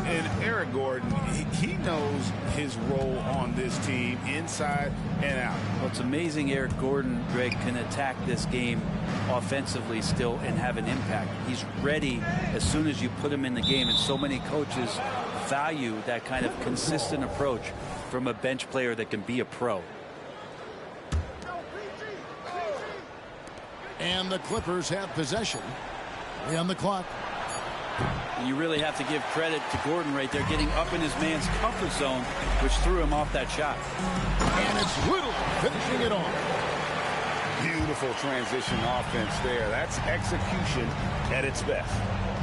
And Eric Gordon, he knows his role on this team inside and out. Well, it's amazing Eric Gordon, Greg, can attack this game offensively still and have an impact. He's ready as soon as you put him in the game, and so many coaches value that kind of consistent approach from a bench player that can be a pro. And the Clippers have possession. 3 on the clock. You really have to give credit to Gordon right there, getting up in his man's comfort zone, which threw him off that shot. And it's Little finishing it off. Beautiful transition offense there. That's execution at its best.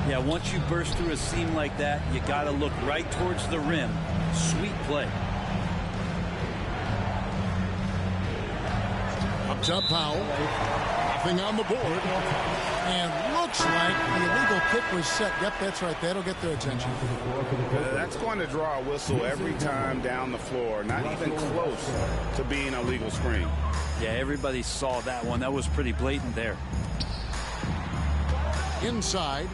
Yeah, once you burst through a seam like that, you got to look right towards the rim. Sweet play. Up top, Powell. Nothing on the board. And looks like the illegal kick was set. Yep, that's right. That'll get their attention. That's going to draw a whistle every time down the floor. Not even close to being a legal screen. Yeah, everybody saw that one. That was pretty blatant there. Inside.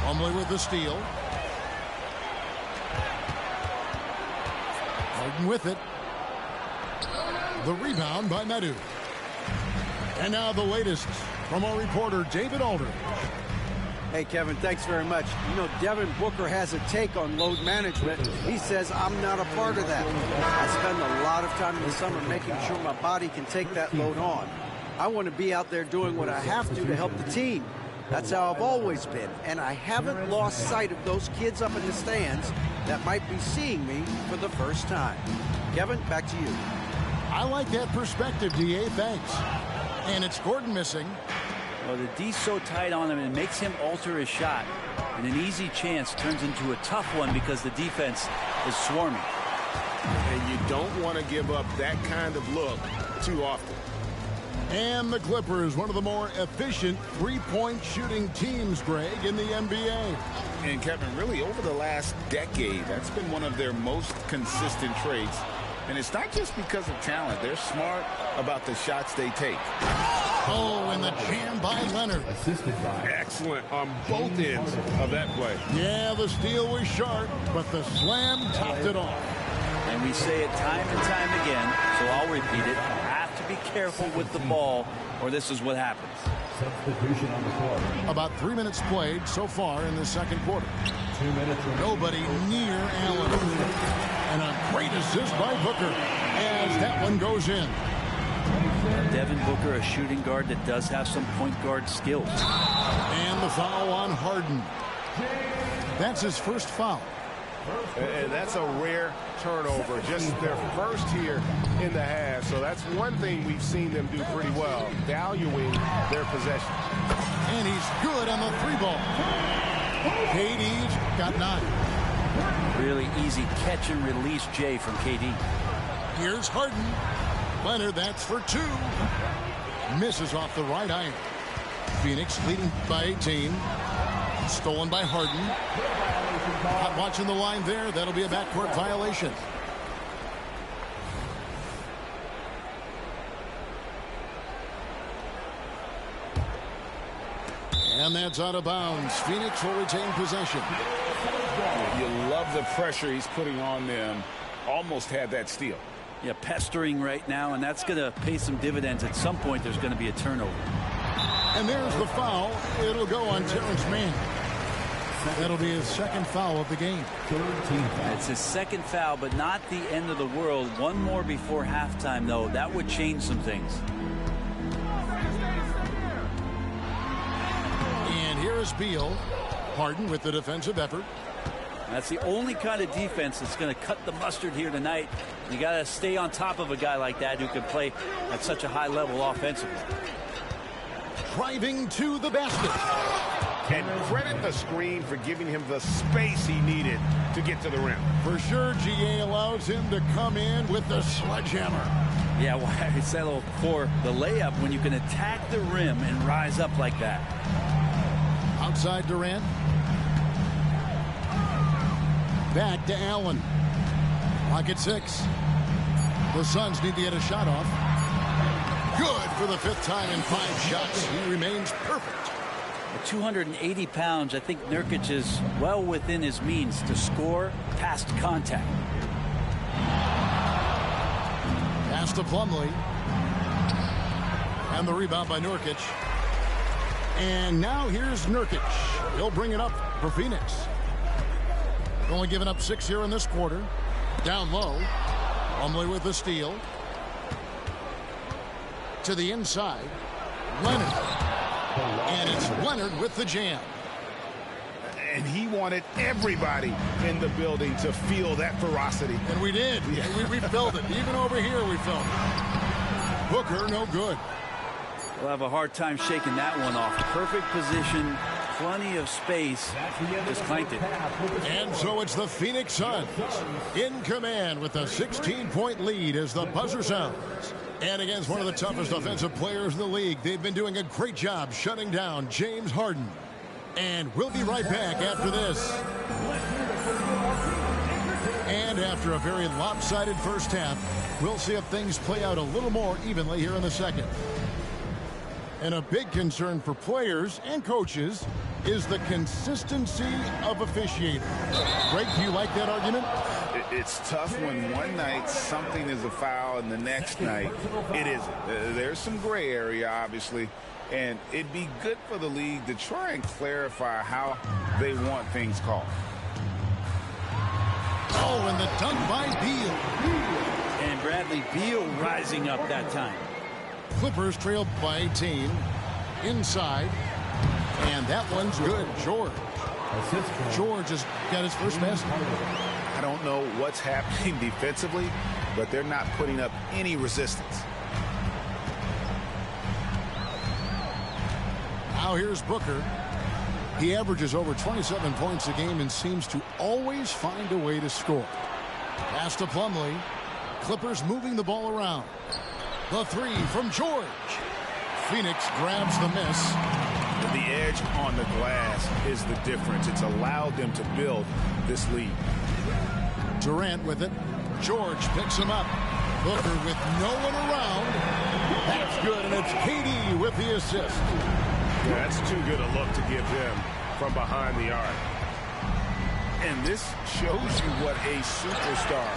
Plumlee with the steal. Harden with it. The rebound by Medu. And now the latest from our reporter, David Aldridge. Hey, Kevin, thanks very much. You know, Devin Booker has a take on load management. He says, I'm not a part of that. I spend a lot of time in the summer making sure my body can take that load on. I want to be out there doing what I have to help the team. That's how I've always been. And I haven't lost sight of those kids up in the stands that might be seeing me for the first time. Kevin, back to you. I like that perspective, D.A. Thanks. And it's Gordon missing. Well, the D's so tight on him, it makes him alter his shot. And an easy chance turns into a tough one because the defense is swarming. And you don't want to give up that kind of look too often. And the Clippers, one of the more efficient three-point shooting teams, Greg, in the NBA. And Kevin, really over the last decade, that's been one of their most consistent traits. And it's not just because of talent. They're smart about the shots they take. Oh, and the jam by Leonard. Assisted by. Excellent on both ends of that play. Yeah, the steal was sharp, but the slam topped it off. And we say it time and time again, so I'll repeat it. You have to be careful with the ball, or this is what happens. Substitution on the floor. About 3 minutes played so far in the second quarter. 2 minutes. Nobody near Allen. And a great assist by Booker as that one goes in. Devin Booker, a shooting guard that does have some point guard skills. And the foul on Harden. That's his first foul. And that's a rare turnover, just their first here in the half. So that's one thing we've seen them do pretty well, valuing their possession. And he's good on the 3-ball. KD's got 9. Really easy catch and release, Jay, from KD. Here's Harden. Leonard, that's for 2. Misses off the right iron. Phoenix leading by 18. Stolen by Harden. Not watching the line there. That'll be a backcourt violation. And that's out of bounds. Phoenix will retain possession. You love the pressure he's putting on them. Almost had that steal. Yeah, pestering right now, and that's going to pay some dividends. At some point, there's going to be a turnover. And there's the foul. It'll go on Terrence Mann. That'll be his second foul of the game. It's his second foul, but not the end of the world. One more before halftime, though. That would change some things. And here is Beal. Harden with the defensive effort. That's the only kind of defense that's going to cut the mustard here tonight. You got to stay on top of a guy like that who can play at such a high level offensively. Driving to the basket. And credit the screen for giving him the space he needed to get to the rim. For sure, GA allows him to come in with the sledgehammer. Yeah, why well, settle for the layup when you can attack the rim and rise up like that. Outside Durant. Back to Allen. Clock at 6. The Suns need to get a shot off. Good for the 5th time in 5 shots. He remains perfect. At 280 pounds, I think Nurkic is well within his means to score past contact. Pass to Plumlee. And the rebound by Nurkic. And now here's Nurkic. He'll bring it up for Phoenix. Only giving up 6 here in this quarter. Down low. Plumlee with the steal. To the inside. Leonard. And it's Leonard with the jam. And he wanted everybody in the building to feel that ferocity. And we did. Yeah. We felt it. Even over here we felt it. Booker, no good. We'll have a hard time shaking that one off. Perfect position, plenty of space. Just clanked it. And so it's the Phoenix Suns in command with a 16-point lead as the buzzer sounds. And against one of the toughest offensive players in the league, they've been doing a great job shutting down James Harden. And we'll be right back after this. And after a very lopsided first half, we'll see if things play out a little more evenly here in the second. And a big concern for players and coaches is the consistency of officiating. Greg, do you like that argument? It's tough when one night something is a foul and the next night it isn't. There's some gray area, obviously, and it'd be good for the league to try and clarify how they want things called. Oh, and the dunk by Beal. And Bradley Beal rising up that time. Clippers trail by 18. Inside. And that one's good. George has got his first basket. I don't know what's happening defensively, but they're not putting up any resistance. Now here's Booker. He averages over 27 points a game and seems to always find a way to score. Pass to Plumlee. Clippers moving the ball around. The three from George. Phoenix grabs the miss. The edge on the glass is the difference. It's allowed them to build this lead. Durant with it. George picks him up. Booker with no one around. That's good, and it's KD with the assist. Yeah, that's too good a look to give him from behind the arc. And this shows you what a superstar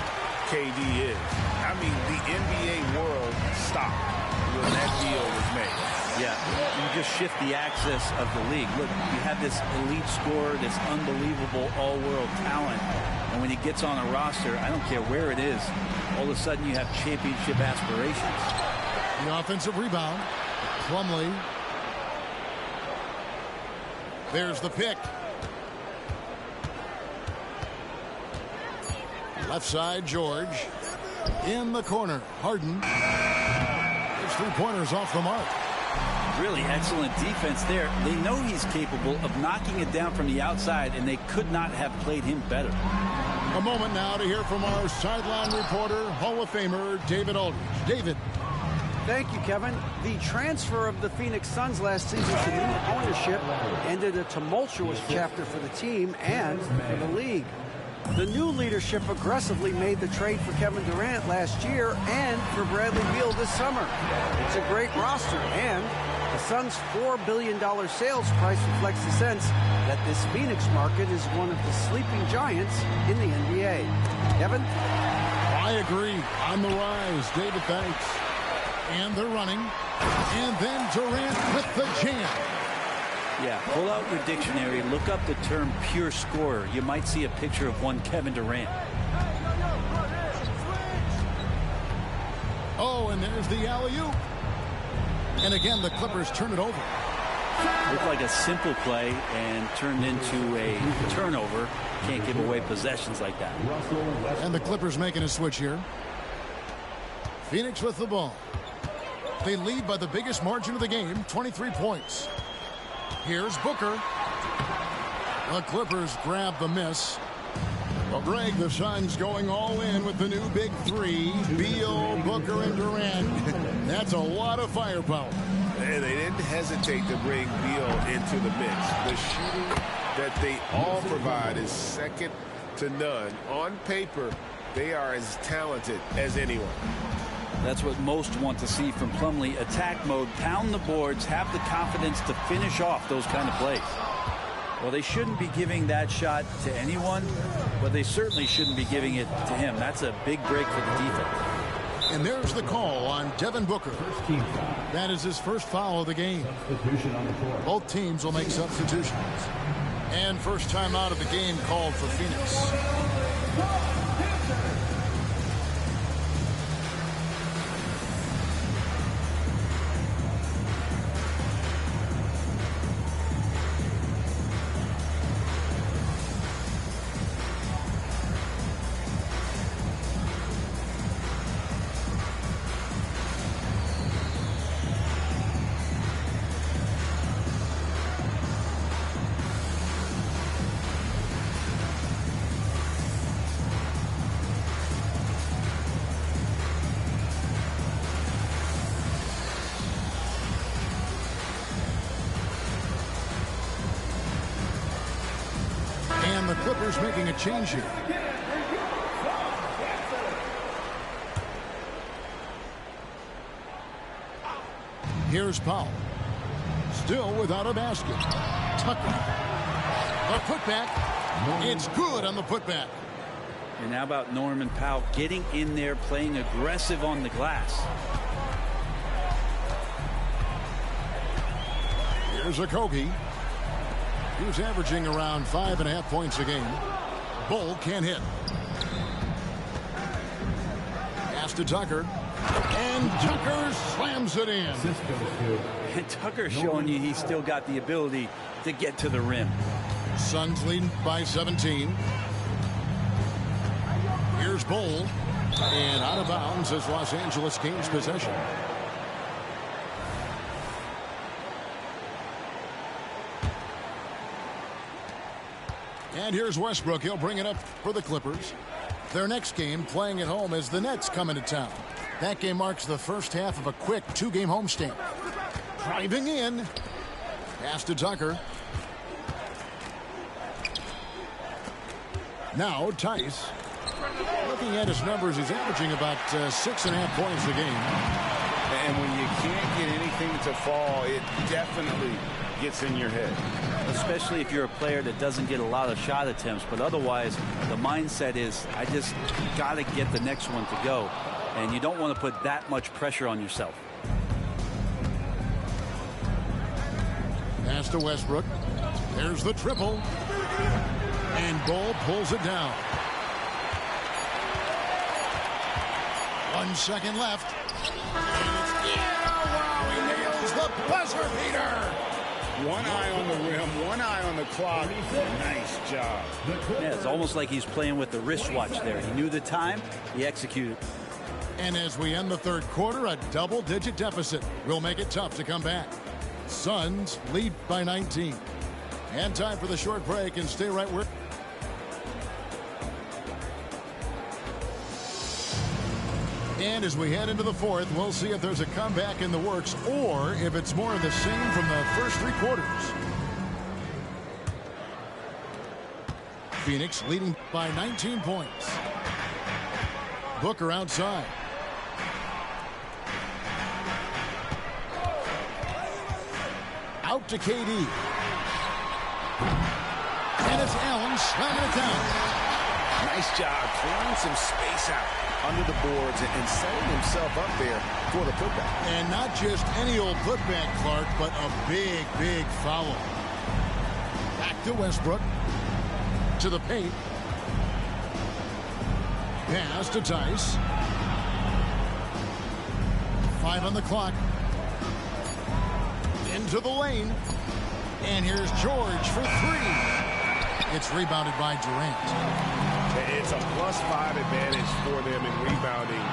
KD is. I mean, the NBA world stopped when that deal was made. Yeah, you just shift the axis of the league. Look, you have this elite scorer, this unbelievable all-world talent, and when he gets on a roster, I don't care where it is, all of a sudden you have championship aspirations. The offensive rebound. Plumlee. There's the pick. Left side, George. In the corner, Harden. His three-pointers off the mark. Really excellent defense there. They know he's capable of knocking it down from the outside, and they could not have played him better. A moment now to hear from our sideline reporter, Hall of Famer David Aldridge. David. Thank you, Kevin. The transfer of the Phoenix Suns last season to new ownership ended a tumultuous chapter for the team and for the league. The new leadership aggressively made the trade for Kevin Durant last year and for Bradley Beal this summer. It's a great roster, and the Suns' $4 billion sales price reflects the sense that this Phoenix market is one of the sleeping giants in the NBA. Kevin? I agree. On the rise. David, thanks. And they're running. And then Durant with the jam. Yeah, pull out your dictionary, look up the term pure scorer. You might see a picture of one Kevin Durant. Oh, and there's the alley-oop. And again, the Clippers turn it over. Looked like a simple play and turned into a turnover. Can't give away possessions like that. And the Clippers making a switch here. Phoenix with the ball. They lead by the biggest margin of the game, 23 points. Here's Booker. The Clippers grab the miss. Well, Greg, the Suns going all in with the new big three. Beal, Booker, and Durant. That's a lot of firepower. And they didn't hesitate to bring Beal into the mix. The shooting that they all provide is second to none. On paper, they are as talented as anyone. That's what most want to see from Plumlee. Attack mode, pound the boards, have the confidence to finish off those kind of plays. Well, they shouldn't be giving that shot to anyone, but they certainly shouldn't be giving it to him. That's a big break for the defense. And there's the call on Devin Booker. That is his first foul of the game. Both teams will make substitutions. And first time out of the game called for Phoenix. The Clippers making a change here. Here's Powell. Still without a basket. Tucker. A putback. It's good on the putback. And how about Norman Powell getting in there, playing aggressive on the glass. Here's Okogie. He was averaging around 5.5 points a game. Bull can't hit. Pass to Tucker. And Tucker slams it in. And Tucker's showing you he's still got the ability to get to the rim. Suns leading by 17. Here's Bull. And out of bounds as Los Angeles gains possession. And here's Westbrook. He'll bring it up for the Clippers. Their next game playing at home as the Nets come into town. That game marks the first half of a quick two-game homestand. Driving in. Pass to Tucker. Now Tice. Looking at his numbers, he's averaging about 6.5 points a game. And when you can't get anything to fall, it definitely gets in your head. Especially if you're a player that doesn't get a lot of shot attempts, but otherwise the mindset is I just got to get the next one to go, and you don't want to put that much pressure on yourself. Pass to Westbrook. There's the triple, and Bull pulls it down. 1 second left. Wow, he nails the buzzer beater. One eye on the rim, one eye on the clock. Nice job. Yeah, it's almost like he's playing with the wristwatch there. He knew the time, he executed. And as we end the third quarter, a double-digit deficit will make it tough to come back. Suns lead by 19. And time for the short break, and stay right where... And as we head into the fourth, we'll see if there's a comeback in the works or if it's more of the same from the first three quarters. Phoenix leading by 19 points. Booker outside. Out to KD. And it's Allen slamming it down. Nice job clearing some space out under the boards and setting himself up there for the putback. And not just any old putback, Clark, but a big, big foul. Back to Westbrook. To the paint. Pass to Tice. 5 on the clock. Into the lane. And here's George for 3. It's rebounded by Durant. It's a +5 advantage for them in rebounding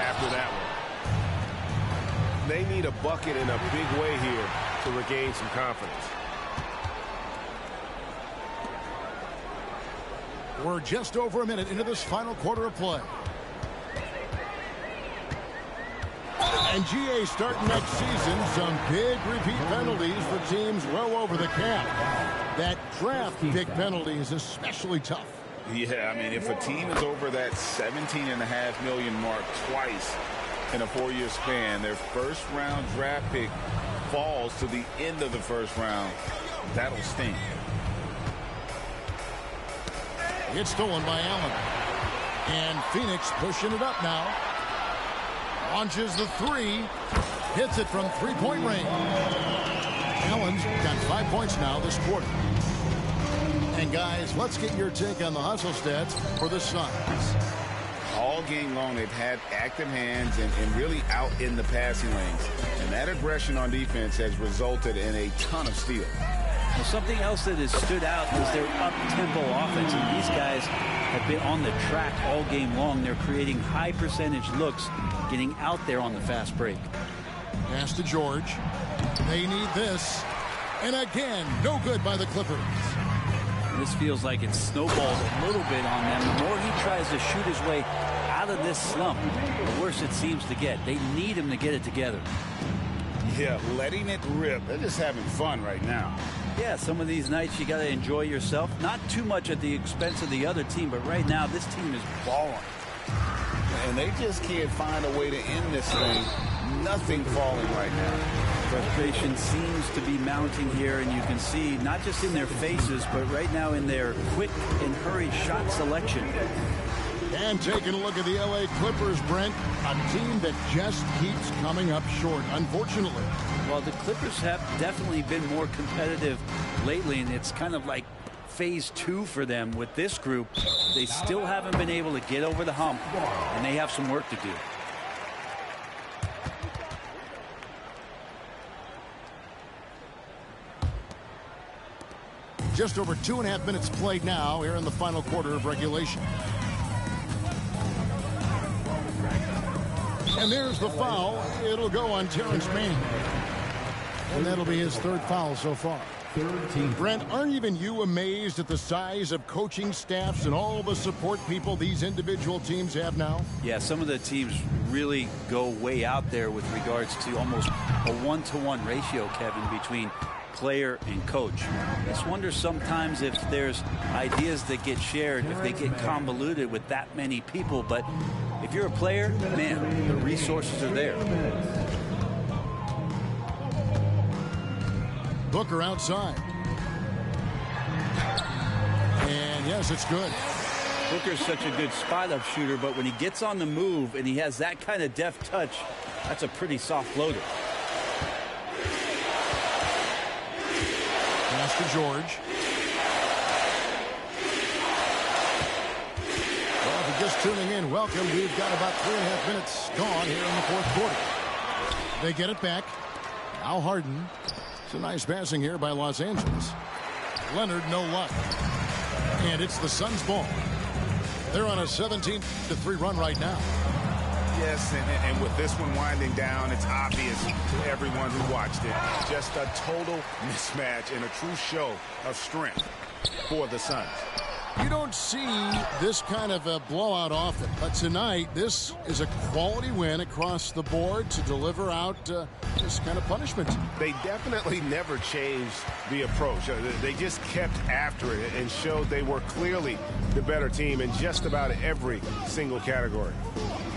after that one. They need a bucket in a big way here to regain some confidence. We're just over a minute into this final quarter of play. And GA starting next season, some big repeat penalties for teams well over the cap. That draft pick penalty is especially tough. Yeah, I mean, if a team is over that $17.5 million mark twice in a 4-year span, their first-round draft pick falls to the end of the first round. That'll sting. It's stolen by Allen. And Phoenix pushing it up now. Launches the 3. Hits it from three-point range. Allen's got 5 points now this quarter. And guys, let's get your take on the hustle stats for the Suns. All game long, they've had active hands and really out in the passing lanes. And that aggression on defense has resulted in a ton of steals. Well, something else that has stood out is their up-tempo offense. And these guys have been on the track all game long. They're creating high percentage looks, getting out there on the fast break. Pass to George. They need this. And again, no good by the Clippers. This feels like it snowballed a little bit on them. The more he tries to shoot his way out of this slump, the worse it seems to get. They need him to get it together. Yeah, letting it rip. They're just having fun right now. Yeah, some of these nights you got to enjoy yourself. Not too much at the expense of the other team, but right now this team is balling. And they just can't find a way to end this thing. Nothing falling right now. Frustration seems to be mounting here, and you can see not just in their faces, but right now in their quick and hurried shot selection. And taking a look at the LA Clippers, Brent, a team that just keeps coming up short, unfortunately. Well, the Clippers have definitely been more competitive lately, and it's kind of like phase 2 for them with this group. They still haven't been able to get over the hump, and they have some work to do. Just over 2.5 minutes played now here in the final quarter of regulation. And there's the foul. It'll go on Terrence Mann. And that'll be his third foul so far. Brent, aren't even you amazed at the size of coaching staffs and all the support people these individual teams have now? Yeah, some of the teams really go way out there with regards to almost a 1-to-1 ratio, Kevin, between player and coach. I just wonder sometimes if there's ideas that get shared, if they get convoluted with that many people. But if you're a player, man, the resources are there. Booker outside. And yes, it's good. Booker's such a good spot-up shooter, but when he gets on the move and he has that kind of deft touch, that's a pretty soft floater. Pass to George. Well, if you're just tuning in, welcome. We've got about 3.5 minutes gone here in the fourth quarter. They get it back. Al Harden. It's a nice passing here by Los Angeles. Leonard, no luck. And it's the Suns' ball. They're on a 17-3 run right now. Yes, and with this one winding down, it's obvious to everyone who watched it. Just a total mismatch and a true show of strength for the Suns. You don't see this kind of a blowout often, but tonight this is a quality win across the board to deliver out this kind of punishment. They definitely never changed the approach. They just kept after it and showed they were clearly the better team in just about every single category.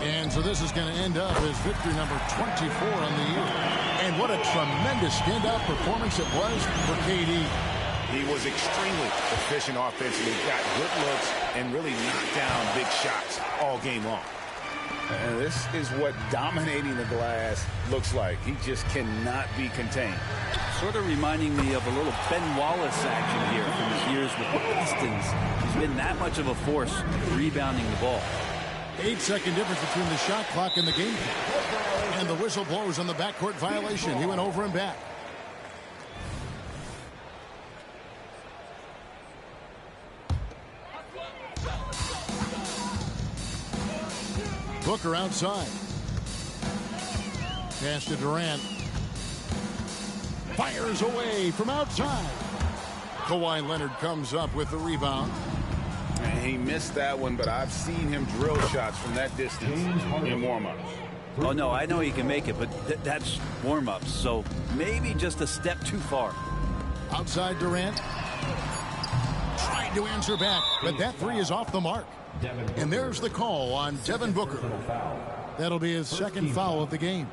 And so this is going to end up as victory number 24 on the year. And what a tremendous standout performance it was for KD. He was extremely efficient offensively, got good looks, and really knocked down big shots all game long. And this is what dominating the glass looks like. He just cannot be contained. Sort of reminding me of a little Ben Wallace action here from his years with the Pistons. He's been that much of a force rebounding the ball. 8-second difference between the shot clock and the game clock. And the whistle blows on the backcourt violation. He went over and back. Booker outside. Pass to Durant. Fires away from outside. Kawhi Leonard comes up with the rebound. And he missed that one, but I've seen him drill shots from that distance in warm-ups. Oh, no, I know he can make it, but that's warm-ups, so maybe just a step too far. Outside Durant. Trying to answer back, but that three is off the mark. And there's the call on Devin Booker. That'll be his second foul of the game.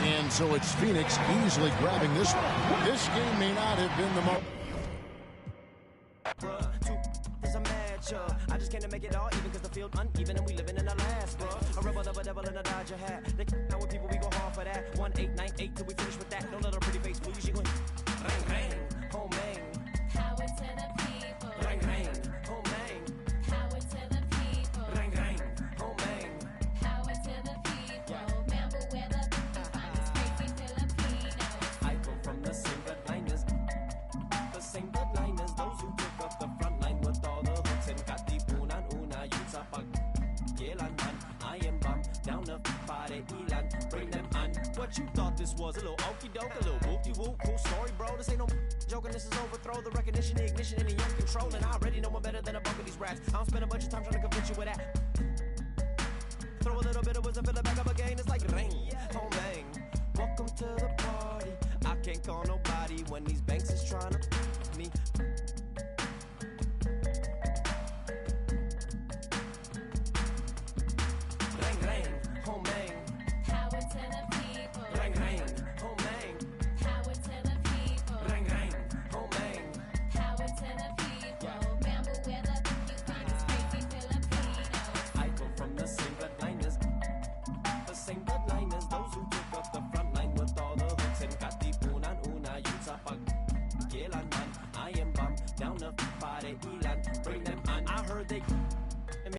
And so it's Phoenix easily grabbing this one. This game may not have been the most. I just can't make it all even because the field uneven and we living in the last, bro. A rebel of a devil in a Dodger hat. They know what people we go hard for. for that. 1898 till we finish with that. Don't let her pretty face fool you. She going bang bang, home bang. Power to the people. Bang bang, home bang. Power to the people. Bang bang, home bang. Power to the people. Remember where the finest crazy Filipinos. I go from the same bloodliners. The same bloodliners. Those who took up the front line with all the hooks and katipunan una yun sa pag-kailanman. I am bum down the pare ilan. Bring them on. What you thought this was? A little okie doke, a little whoopty whoop. Cool story, bro. This ain't no joking. This is overthrow. The recognition, the ignition, and the young control. And I already know I'm better than a bunch of these rats. I don't spend a bunch of time trying to convince you with that. Throw a little bit of wisdom, fill it back up again. It's like rain, home bang. Welcome to the party. I can't call nobody when these banks is trying to me. Bang, bang, home bang. Power to the people. Bang, bang, home bang. Power to the people. Bang, bang, home bang. Power to the people. Remember where the finest crazy Filipinos. I go from the same bloodliners. The same bloodliners. Those who took up the front line with all the hooks and katipunan una yun sa pag-kailanman. I am bum down the pare ilan.